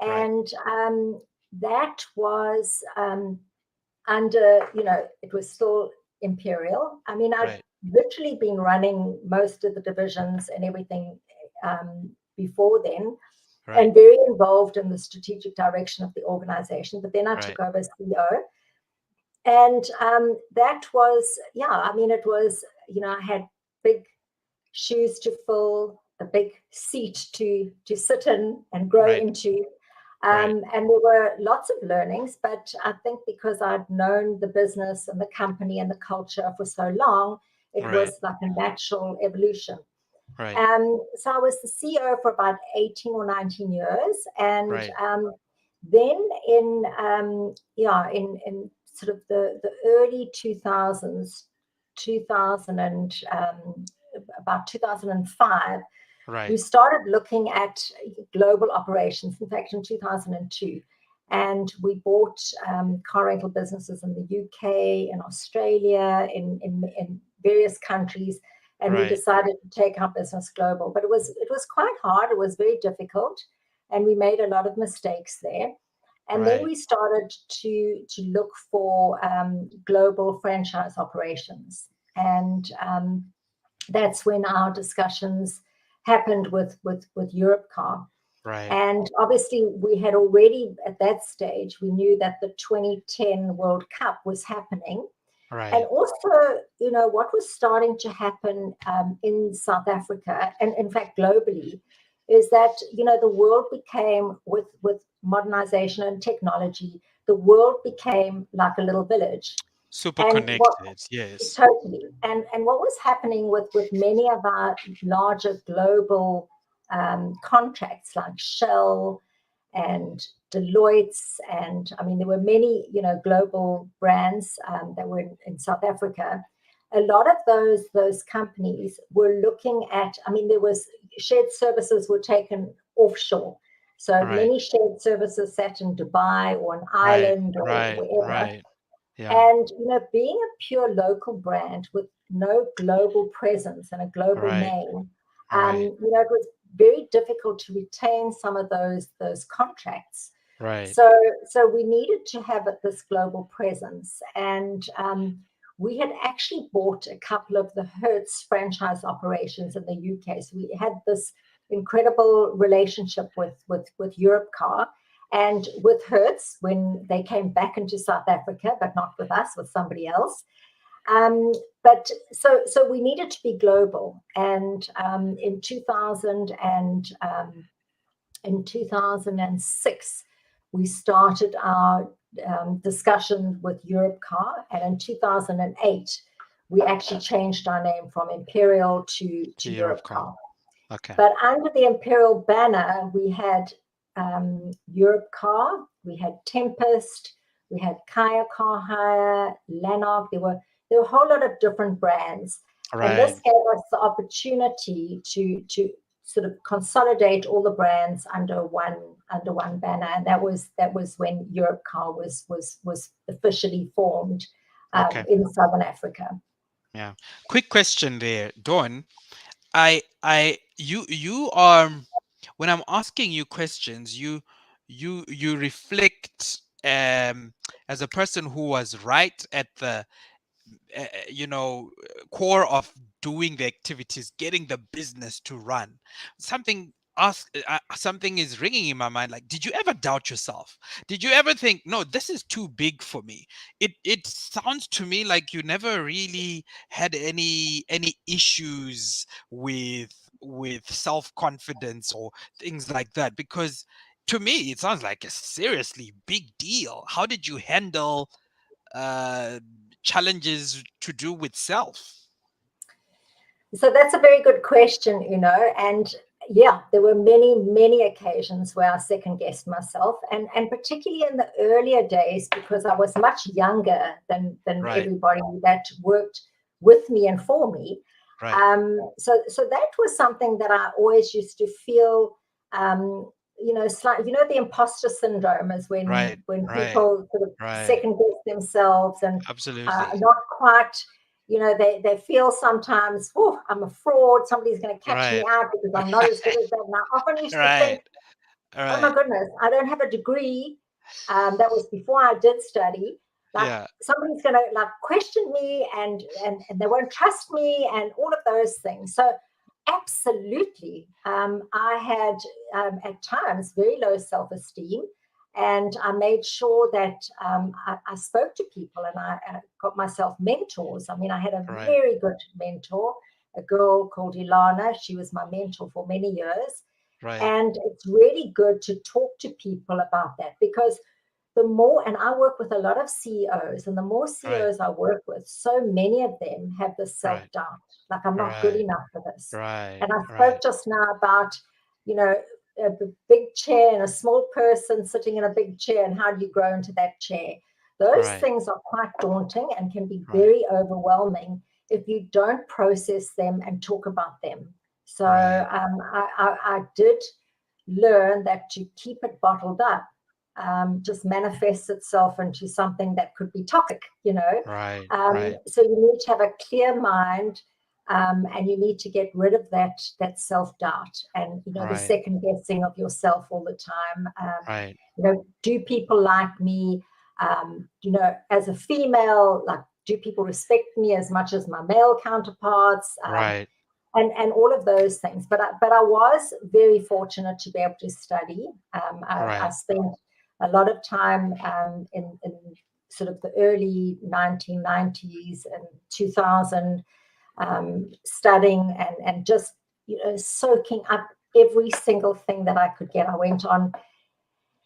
And that was under, it was still Imperial. I mean, I'd literally been running most of the divisions and everything before then, and very involved in the strategic direction of the organization. But then I took over as CEO. And that was, it was, I had big shoes to fill, a big seat to sit in and grow into. And there were lots of learnings, but I think because I'd known the business and the company and the culture for so long, it was like a natural evolution. So I was the CEO for about 18 or 19 years. And then in sort of the early 2000s, about 2005, we started looking at global operations. In fact, in 2002, and we bought car rental businesses in the UK, in Australia, in various countries, and we decided to take our business global. But it was quite hard. It was very difficult, and we made a lot of mistakes there. And then we started to look for global franchise operations. And that's when our discussions happened with Europcar. And obviously, we had already, at that stage, we knew that the 2010 World Cup was happening. Right. And also, what was starting to happen in South Africa, and in fact globally, is that the world became, with modernization and technology, the world became like a little village. Super And what connected. Yes. totally, and what was happening with many of our larger global contracts like Shell and Deloitte's, and I mean there were many global brands that were in South Africa. A lot of those companies were looking at, I mean, there was shared services were taken offshore. So Right. many shared services sat in Dubai or an Right. Ireland or Right. wherever. Right. Yeah. And being a pure local brand with no global presence and a global Right. name, Right. it was very difficult to retain some of those contracts. Right. So we needed to have this global presence, and we had actually bought a couple of the Hertz franchise operations in the UK. So we had this incredible relationship with Europcar. And with Hertz, when they came back into South Africa, but not with us, with somebody else. But so we needed to be global. And in 2006, we started our discussion with Europcar. And in 2008, we actually changed our name from Imperial to Europcar. Europcar. Okay. But under the Imperial banner, we had Europcar, we had Tempest, we had Kaya Car Hire, Lanark. There were a whole lot of different brands, and Right. this gave us the opportunity to sort of consolidate all the brands under one banner, and that was when Europcar was officially formed Okay. in Southern Africa. Yeah. Quick question there, Dawn. You when I'm asking you questions, you reflect as a person who was right at the core of doing the activities, getting the business to run. Something is ringing in my mind, like, did you ever doubt yourself? Did you ever think, no, this is too big for me? It sounds to me like you never really had any issues with self-confidence or things like that, because to me it sounds like a seriously big deal. How did you handle uh, challenges to do with self? So that's a very good question, and yeah, there were many occasions where I second guessed myself, and particularly in the earlier days, because I was much younger than Right, everybody that worked with me and for me. right, So that was something that I always used to feel. The imposter syndrome is right, when right, people sort of right. second guess themselves and Absolutely. not quite, they feel sometimes, oh, I'm a fraud, somebody's going to catch me Right. out because I'm not as good as them. And I often used to think, Right. oh my Right. goodness, I don't have a degree. That was before I did study. Like Yeah. somebody's going to like question me, and they won't trust me, and all of those things. So absolutely, I had at times very low self-esteem, and I made sure that I spoke to people, and I got myself mentors. I mean, I had a Right. very good mentor, a girl called Ilana. She was my mentor for many years. Right. And it's really good to talk to people about that, because the more, and I work with a lot of CEOs, and the more Right. CEOs I work with, so many of them have this Right. self-doubt, like I'm not good Right. enough for this. Right. And I spoke Right. just now about, you know, a big chair and a small person sitting in a big chair, and how do you grow into that chair? Those Right. things are quite daunting and can be Right. very overwhelming if you don't process them and talk about them. So Right. I did learn that to keep it bottled up just manifests itself into something that could be toxic. Right. Right. So you need to have a clear mind, and you need to get rid of that self-doubt, and the Right. second guessing of yourself all the time. Right. Do people like me? As a female, like, do people respect me as much as my male counterparts? Right. And all of those things. But I was very fortunate to be able to study. I Right. spent a lot of time in sort of the early 1990s and 2000, studying and just, soaking up every single thing that I could get. I went on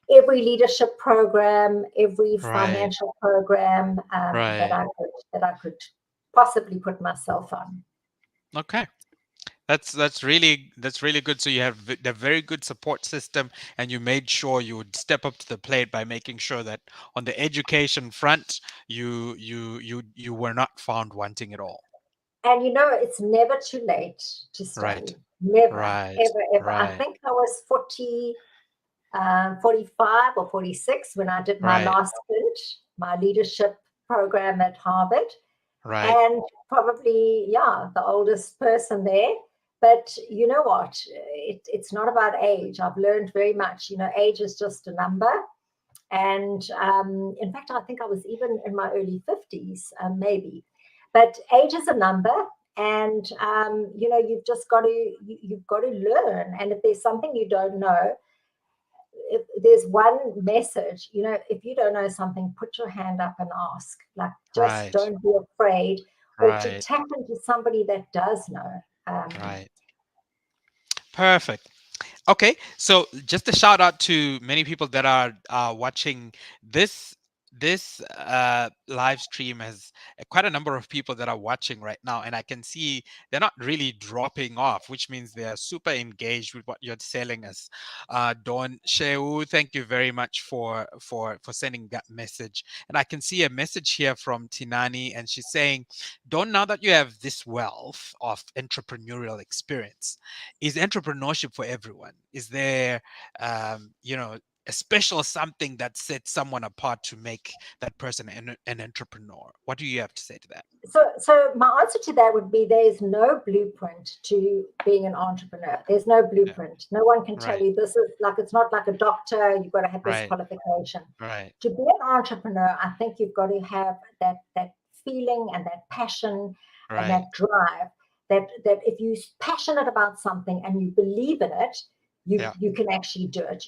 every leadership program, every financial program that I could possibly put myself on. Okay. That's really good. So you have a very good support system, and you made sure you would step up to the plate by making sure that on the education front, you were not found wanting it all. And it's never too late to study. Never, ever. I think I was 45 or 46 when I did my last stint, my leadership program at Harvard. And probably, the oldest person there. But you know what? It's not about age. I've learned very much. Age is just a number. And in fact, I think I was even in my early 50s, maybe. But age is a number. And, you've just got to learn. And if there's something you don't know, if there's one message, if you don't know something, put your hand up and ask. Like, just don't be afraid, or to tap into somebody that does know. Perfect. Okay, so just a shout out to many people that are watching this live stream. Has quite a number of people that are watching right now, and I can see they're not really dropping off, which means they are super engaged with what you're telling us. Dawn Sheu, thank you very much for sending that message. And I can see a message here from Tinani, and she's saying, Dawn, now that you have this wealth of entrepreneurial experience, is entrepreneurship for everyone? Is there a special something that sets someone apart to make that person an entrepreneur? What do you have to say to that? So my answer to that would be there's no blueprint to being an entrepreneur. There's no blueprint. No one can tell you this is like, it's not like a doctor, you've got to have this qualification. To be an entrepreneur, I think you've got to have that feeling and that passion and that drive. That if you're passionate about something and you believe in it, you can actually do it.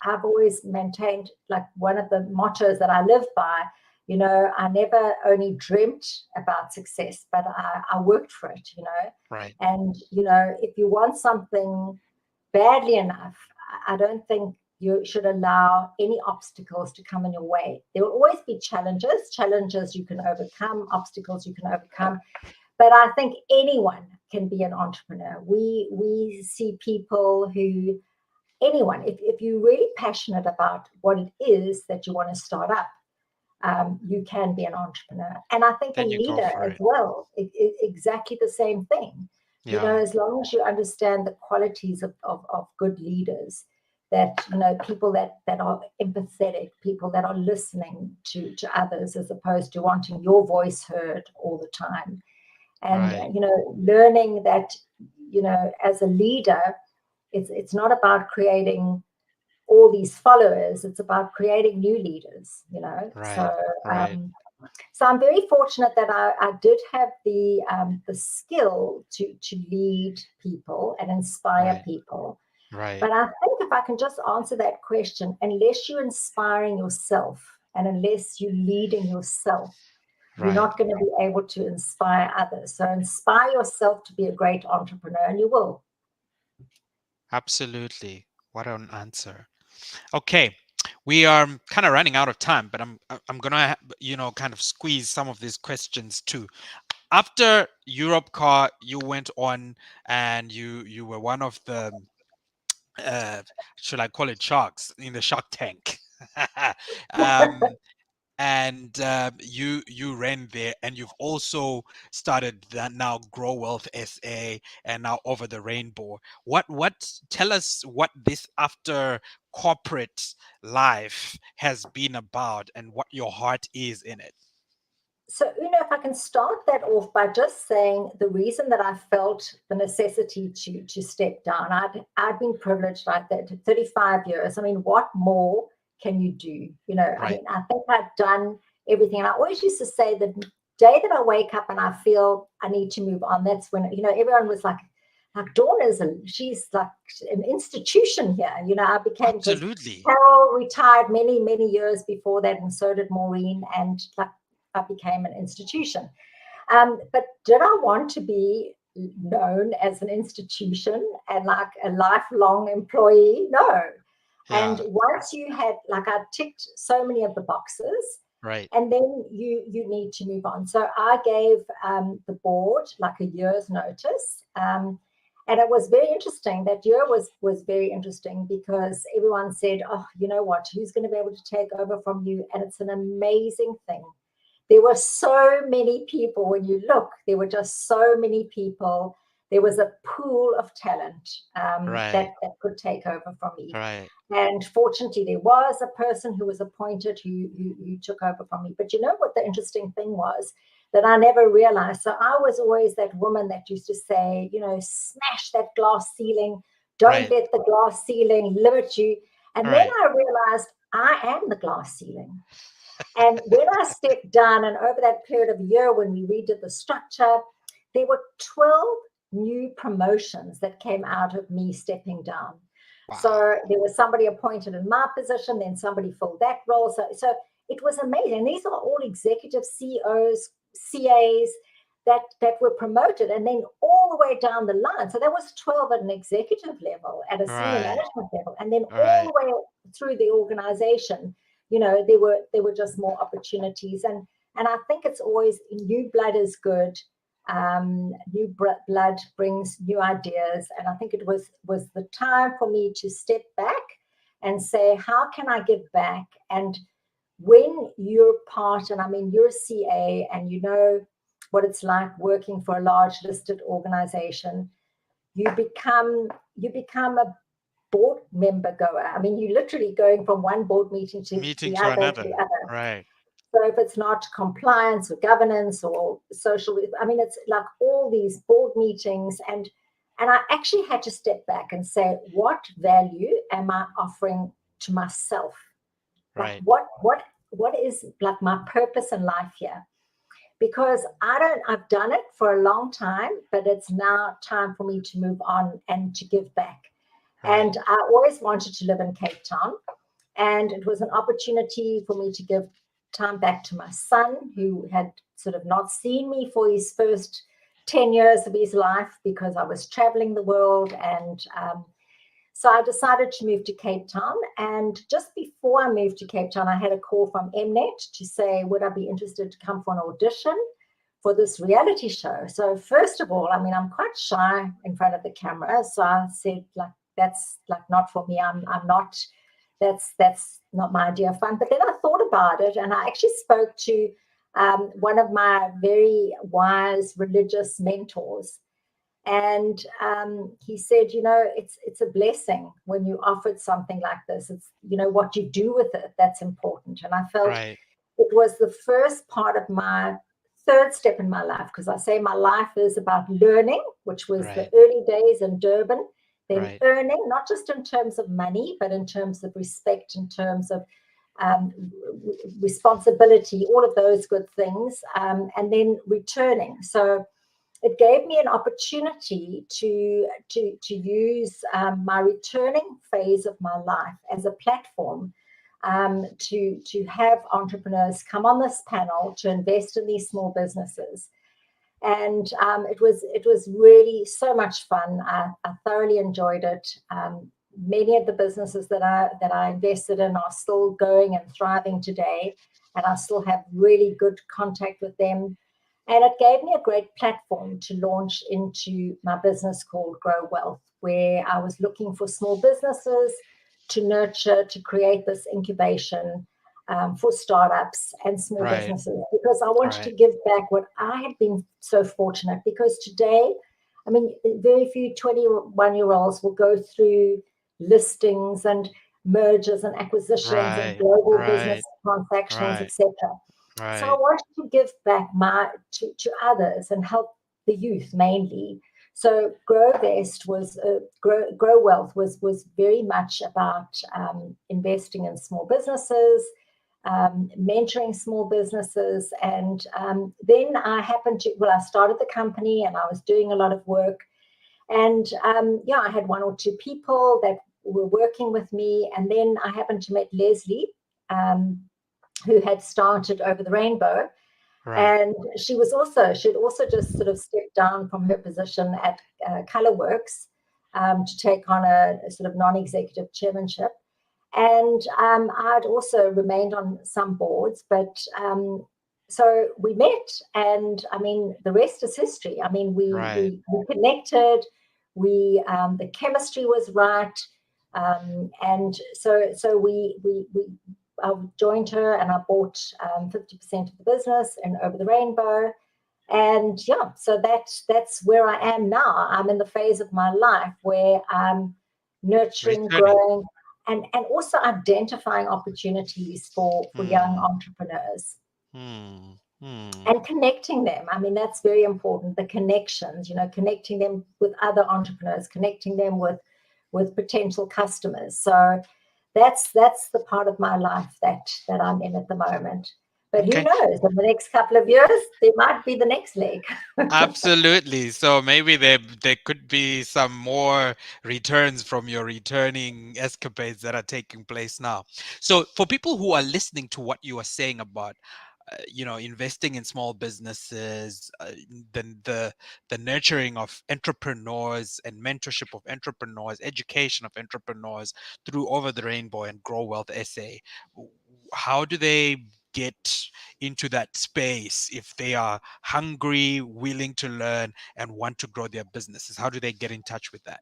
I've always maintained, like, one of the mottos that I live by, I never only dreamt about success, but I worked for it, And, if you want something badly enough, I don't think you should allow any obstacles to come in your way. There will always be challenges you can overcome, obstacles you can overcome. But I think anyone can be an entrepreneur. We see people who, anyone, if you're really passionate about what it is that you want to start up, you can be an entrepreneur. And I think a leader as well, exactly the same thing. As long as you understand the qualities of good leaders, that, people that are empathetic, people that are listening to others as opposed to wanting your voice heard all the time. And, learning that, as a leader, it's not about creating all these followers. It's about creating new leaders, So I'm very fortunate that I did have the skill to lead people and inspire people. But I think if I can just answer that question, unless you're inspiring yourself and unless you're leading yourself, you're not going to be able to inspire others. So inspire yourself to be a great entrepreneur, and you will. Absolutely. What an answer. Okay, we are kind of running out of time, but I'm gonna kind of squeeze some of these questions too. After Europcar, you went on and you were one of the should I call it sharks in the Shark Tank. And you ran there, and you've also started that now Growealth SA, and now Over the Rainbow. What tell us what this after corporate life has been about and what your heart is in it. So, if I can start that off by just saying the reason that I felt the necessity to step down, I'd been privileged like that 35 years. I mean, what more can you do? I mean, I think I've done everything. And I always used to say the day that I wake up and I feel I need to move on, that's when, everyone was like, like Dawn she's like an institution here. I became, absolutely. Carol retired many, many years before that, and so did Maureen, and like I became an institution. But did I want to be known as an institution and like a lifelong employee? No. Yeah. And once you had, like, I ticked so many of the boxes, Right. and then you need to move on. So I gave the board like a year's notice. And it was very interesting. That year was very interesting because everyone said, oh, you know what, who's going to be able to take over from you? And it's an amazing thing. There were so many people. When you look, there were just so many people. There was a pool of talent that could take over from me. Right. And fortunately, there was a person who was appointed who took over from me. But you know what the interesting thing was that I never realized? So I was always that woman that used to say, smash that glass ceiling. Don't let the glass ceiling limit you. And then I realized I am the glass ceiling. And when I stepped down, and over that period of a year when we redid the structure, there were 12 new promotions that came out of me stepping down. Wow. So there was somebody appointed in my position, then somebody filled that role. So it was amazing. These are all executive CEOs, CAs that were promoted, and then all the way down the line. So there was 12 at an executive level, at a senior management level, and then all the way through the organization. There were just more opportunities, and I think it's always new blood is good. New blood brings new ideas, and I think it was the time for me to step back and say, how can I give back? And when you're part, and I mean, you're a CA, and you know what it's like working for a large listed organization, you become a board member goer. I mean, you're literally going from one board meeting to another. The other. Right. So if it's not compliance or governance or social, I mean, it's like all these board meetings, and I actually had to step back and say, what value am I offering to myself? Right. Like what is like my purpose in life here? Because I've done it for a long time, but it's now time for me to move on and to give back. Right. And I always wanted to live in Cape Town, and it was an opportunity for me to give time back to my son, who had sort of not seen me for his first 10 years of his life because I was traveling the world. And so I decided to move to Cape Town. And just before I moved to Cape Town, I had a call from MNET to say, would I be interested to come for an audition for this reality show? So first of all, I mean, I'm quite shy in front of the camera. So I said, like, that's like not for me. I'm not, that's not my idea of fun. But then I thought about it, and I actually spoke to one of my very wise religious mentors. And he said, it's a blessing when you offered something like this. It's, what you do with it, that's important. And I felt it was the first part of my third step in my life, because I say my life is about learning, which was the early days in Durban, then earning, not just in terms of money, but in terms of respect, in terms of responsibility, all of those good things, and then returning. So it gave me an opportunity to use my returning phase of my life as a platform to have entrepreneurs come on this panel to invest in these small businesses. And it was really so much fun. I thoroughly enjoyed it. Many of the businesses that I invested in are still going and thriving today, and I still have really good contact with them. And it gave me a great platform to launch into my business called Growealth, where I was looking for small businesses to nurture, to create this incubation for startups and small businesses, because I wanted to give back what I had been so fortunate. Because today, I mean, very few 21-year-olds will go through listings and mergers and acquisitions and global business transactions, etc. So I wanted to give back to others and help the youth mainly. So Growealth was very much about investing in small businesses, mentoring small businesses, and then I started the company, and I was doing a lot of work. And yeah, I had one or two people that were working with me. And then I happened to meet Leslie, who had started Over the Rainbow. Right. And she'd also just sort of stepped down from her position at Colourworks to take on a sort of non-executive chairmanship. And I'd also remained on some boards, but so we met, and I mean, the rest is history. I mean, Right. we connected, the chemistry was right, and so I joined her, and I bought 50% of the business and Over the Rainbow. And yeah, so that's where I am now. I'm in the phase of my life where I'm nurturing, Returning. growing, and also identifying opportunities for young entrepreneurs Hmm. Hmm. and connecting them. I mean, that's very important. The connections, connecting them with other entrepreneurs, connecting them with potential customers. So that's the part of my life that I'm in at the moment. But who Okay. knows? In the next couple of years, there might be the next leg. Absolutely. So maybe there could be some more returns from your returning escapades that are taking place now. So for people who are listening to what you are saying about investing in small businesses, the nurturing of entrepreneurs and mentorship of entrepreneurs, education of entrepreneurs through Over the Rainbow and Growealth SA, how do they get into that space if they are hungry, willing to learn, and want to grow their businesses? How do they get in touch with that?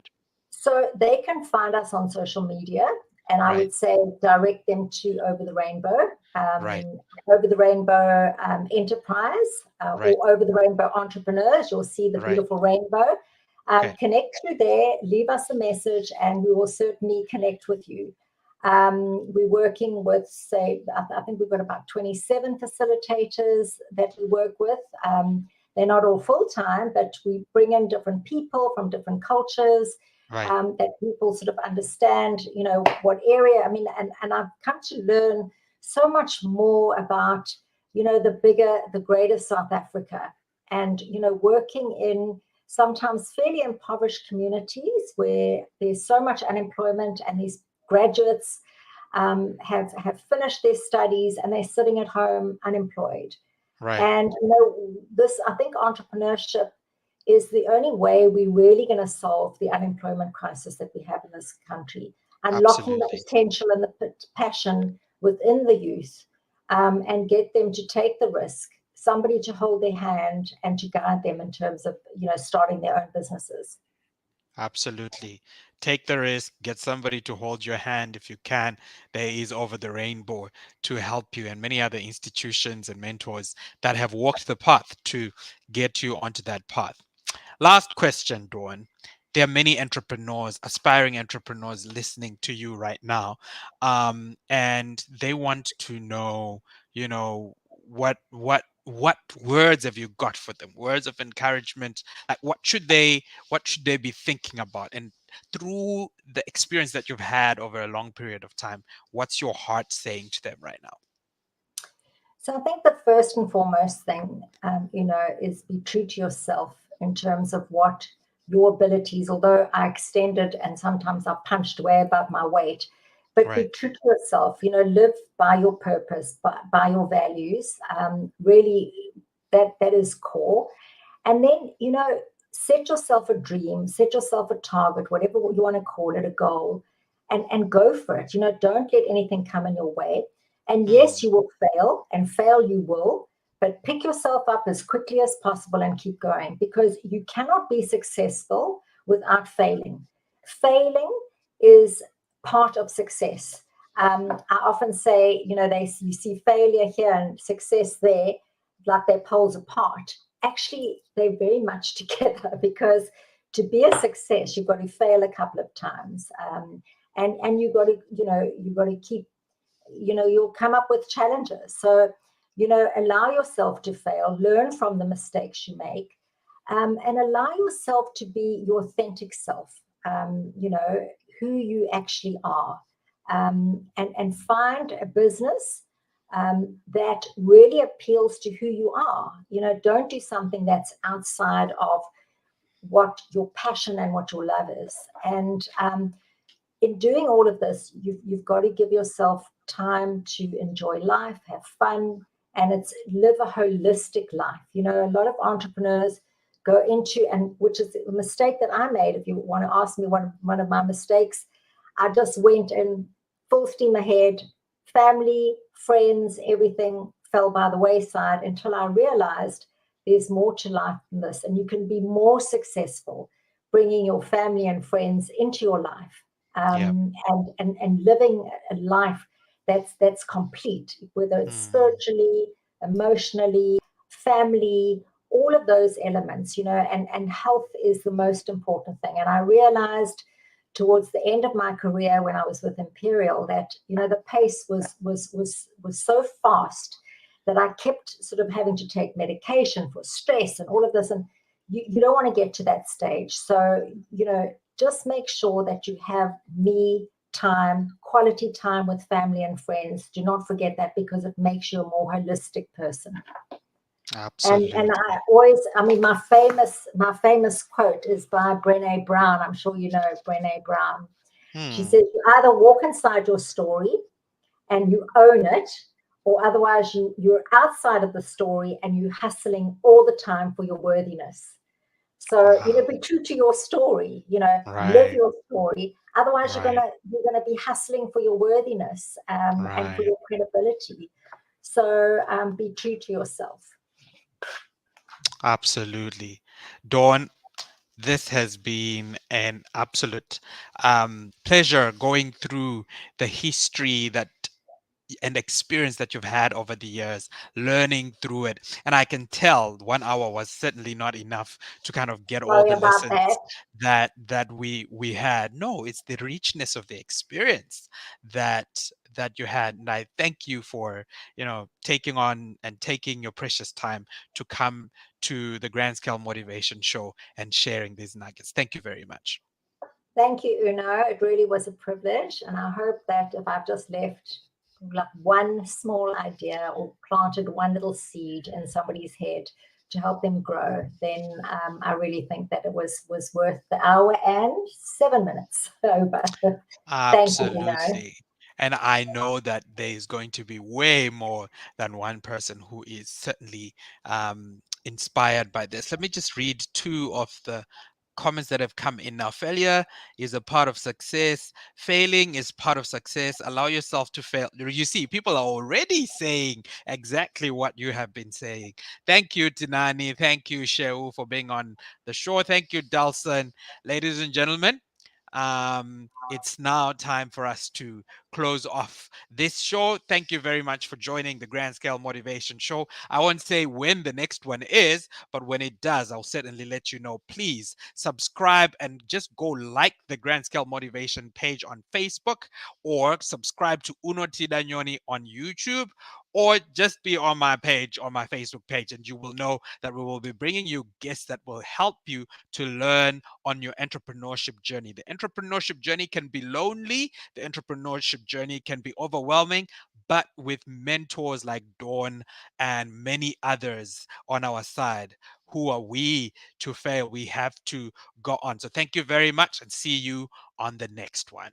So they can find us on social media, and I Right, would say direct them to Over the Rainbow, right, Over the Rainbow Enterprise, right, or Over the Rainbow Entrepreneurs. You'll see the right. beautiful rainbow. Okay, Connect through there, leave us a message, and we will certainly connect with you. We're working with, say, I think we've got about 27 facilitators that we work with. They're not all full-time, but we bring in different people from different cultures, right, that people sort of understand, what area. I mean, and I've come to learn so much more about, the greater South Africa, and, working in sometimes fairly impoverished communities where there's so much unemployment, and these graduates have finished their studies and they're sitting at home unemployed. right. And this, I think, entrepreneurship is the only way we're really going to solve the unemployment crisis that we have in this country. Unlocking the Absolutely. potential and the passion within the youth, and get them to take the risk, somebody to hold their hand and to guide them in terms of starting their own businesses. Absolutely. Take the risk, get somebody to hold your hand if you can. There is Over the Rainbow to help you, and many other institutions and mentors that have walked the path to get you onto that path. Last question, Dawn. There are many entrepreneurs, aspiring entrepreneurs listening to you right now, and they want to know, what words have you got for them? Words of encouragement. Like, what should they be thinking about? And through the experience that you've had over a long period of time, what's your heart saying to them right now? So I think the first and foremost thing, is be true to yourself in terms of what your abilities, although I extended and sometimes I punched way above my weight, but be Right, true to yourself, live by your purpose, by your values. Really, that is core. And then, set yourself a dream, set yourself a target, whatever you want to call it, a goal, and go for it. Don't let anything come in your way. And yes, mm, you will fail, and fail you will, but pick yourself up as quickly as possible and keep going, because you cannot be successful without failing. Failing is part of success. I often say, you see failure here and success there, like they're poles apart. Actually, they're very much together, because to be a success, you've got to fail a couple of times, and you've got to, you've got to keep, you'll come up with challenges. So, allow yourself to fail, learn from the mistakes you make, and allow yourself to be your authentic self, who you actually are, and find a business that really appeals to who you are. Don't do something that's outside of what your passion and what your love is. And in doing all of this, you've got to give yourself time to enjoy life, have fun, and it's live a holistic life. You know, a lot of entrepreneurs go into, and which is a mistake that I made. If you want to ask me one of my mistakes, I just went in full steam ahead, family, friends, everything fell by the wayside until I realized there's more to life than this, and you can be more successful bringing your family and friends into your life, Yeah. and living a life that's complete, whether it's Mm. spiritually, emotionally, family, all of those elements, you know, and health is the most important thing. And I realized towards the end of my career when I was with Imperial that, you know, the pace was so fast that I kept sort of having to take medication for stress and all of this. And you don't want to get to that stage. So, you know, just make sure that you have me time, quality time with family and friends. Do not forget that, because it makes you a more holistic person. And I Absolutely. always, I mean, my famous quote is by Brené Brown. I'm sure you know Brené Brown. She Hmm. says, you either walk inside your story and you own it, or otherwise you're outside of the story and you're hustling all the time for your worthiness. So, you know, Wow. be true to your story, you know, live Right. your story. Otherwise, Right. you're gonna be hustling for your worthiness, and for Right. your credibility. So, be true to yourself. Absolutely. Dawn, this has been an absolute pleasure going through the history that and experience that you've had over the years, learning through it. And I can tell 1 hour was certainly not enough to kind of get all Sorry the about that. lessons that we had. No, it's the richness of the experience that that you had. And I thank you for, taking on and taking your precious time to come to the Grand Scale Motivation Show and sharing these nuggets. Thank you very much. Thank you, Uno. It really was a privilege. And I hope that if I've just left like one small idea or planted one little seed in somebody's head to help them grow, then I really think that it was worth the hour and 7 minutes over. Thank you, Uno. Absolutely. And I know that there is going to be way more than one person who is certainly inspired by this. Let me just read two of the comments that have come in now. Failure is a part of success. Failing is part of success. Allow yourself to fail. You see, people are already saying exactly what you have been saying. Thank you, Tinani. Thank you, Sheu, for being on the show. Thank you, Dalson. Ladies and gentlemen, it's now time for us to close off this show. Thank you very much for joining the Grand Scale Motivation Show. I won't say when the next one is, but when it does, I'll certainly let you know. Please subscribe and just go like the Grand Scale Motivation page on Facebook, or subscribe to Uno Tidanyoni on YouTube, or just be on my page, on my Facebook page, and you will know that we will be bringing you guests that will help you to learn on your entrepreneurship journey. The entrepreneurship journey can be lonely, the entrepreneurship journey can be overwhelming, but with mentors like Dawn and many others on our side, who are we to fail? We have to go on. So thank you very much, and see you on the next one.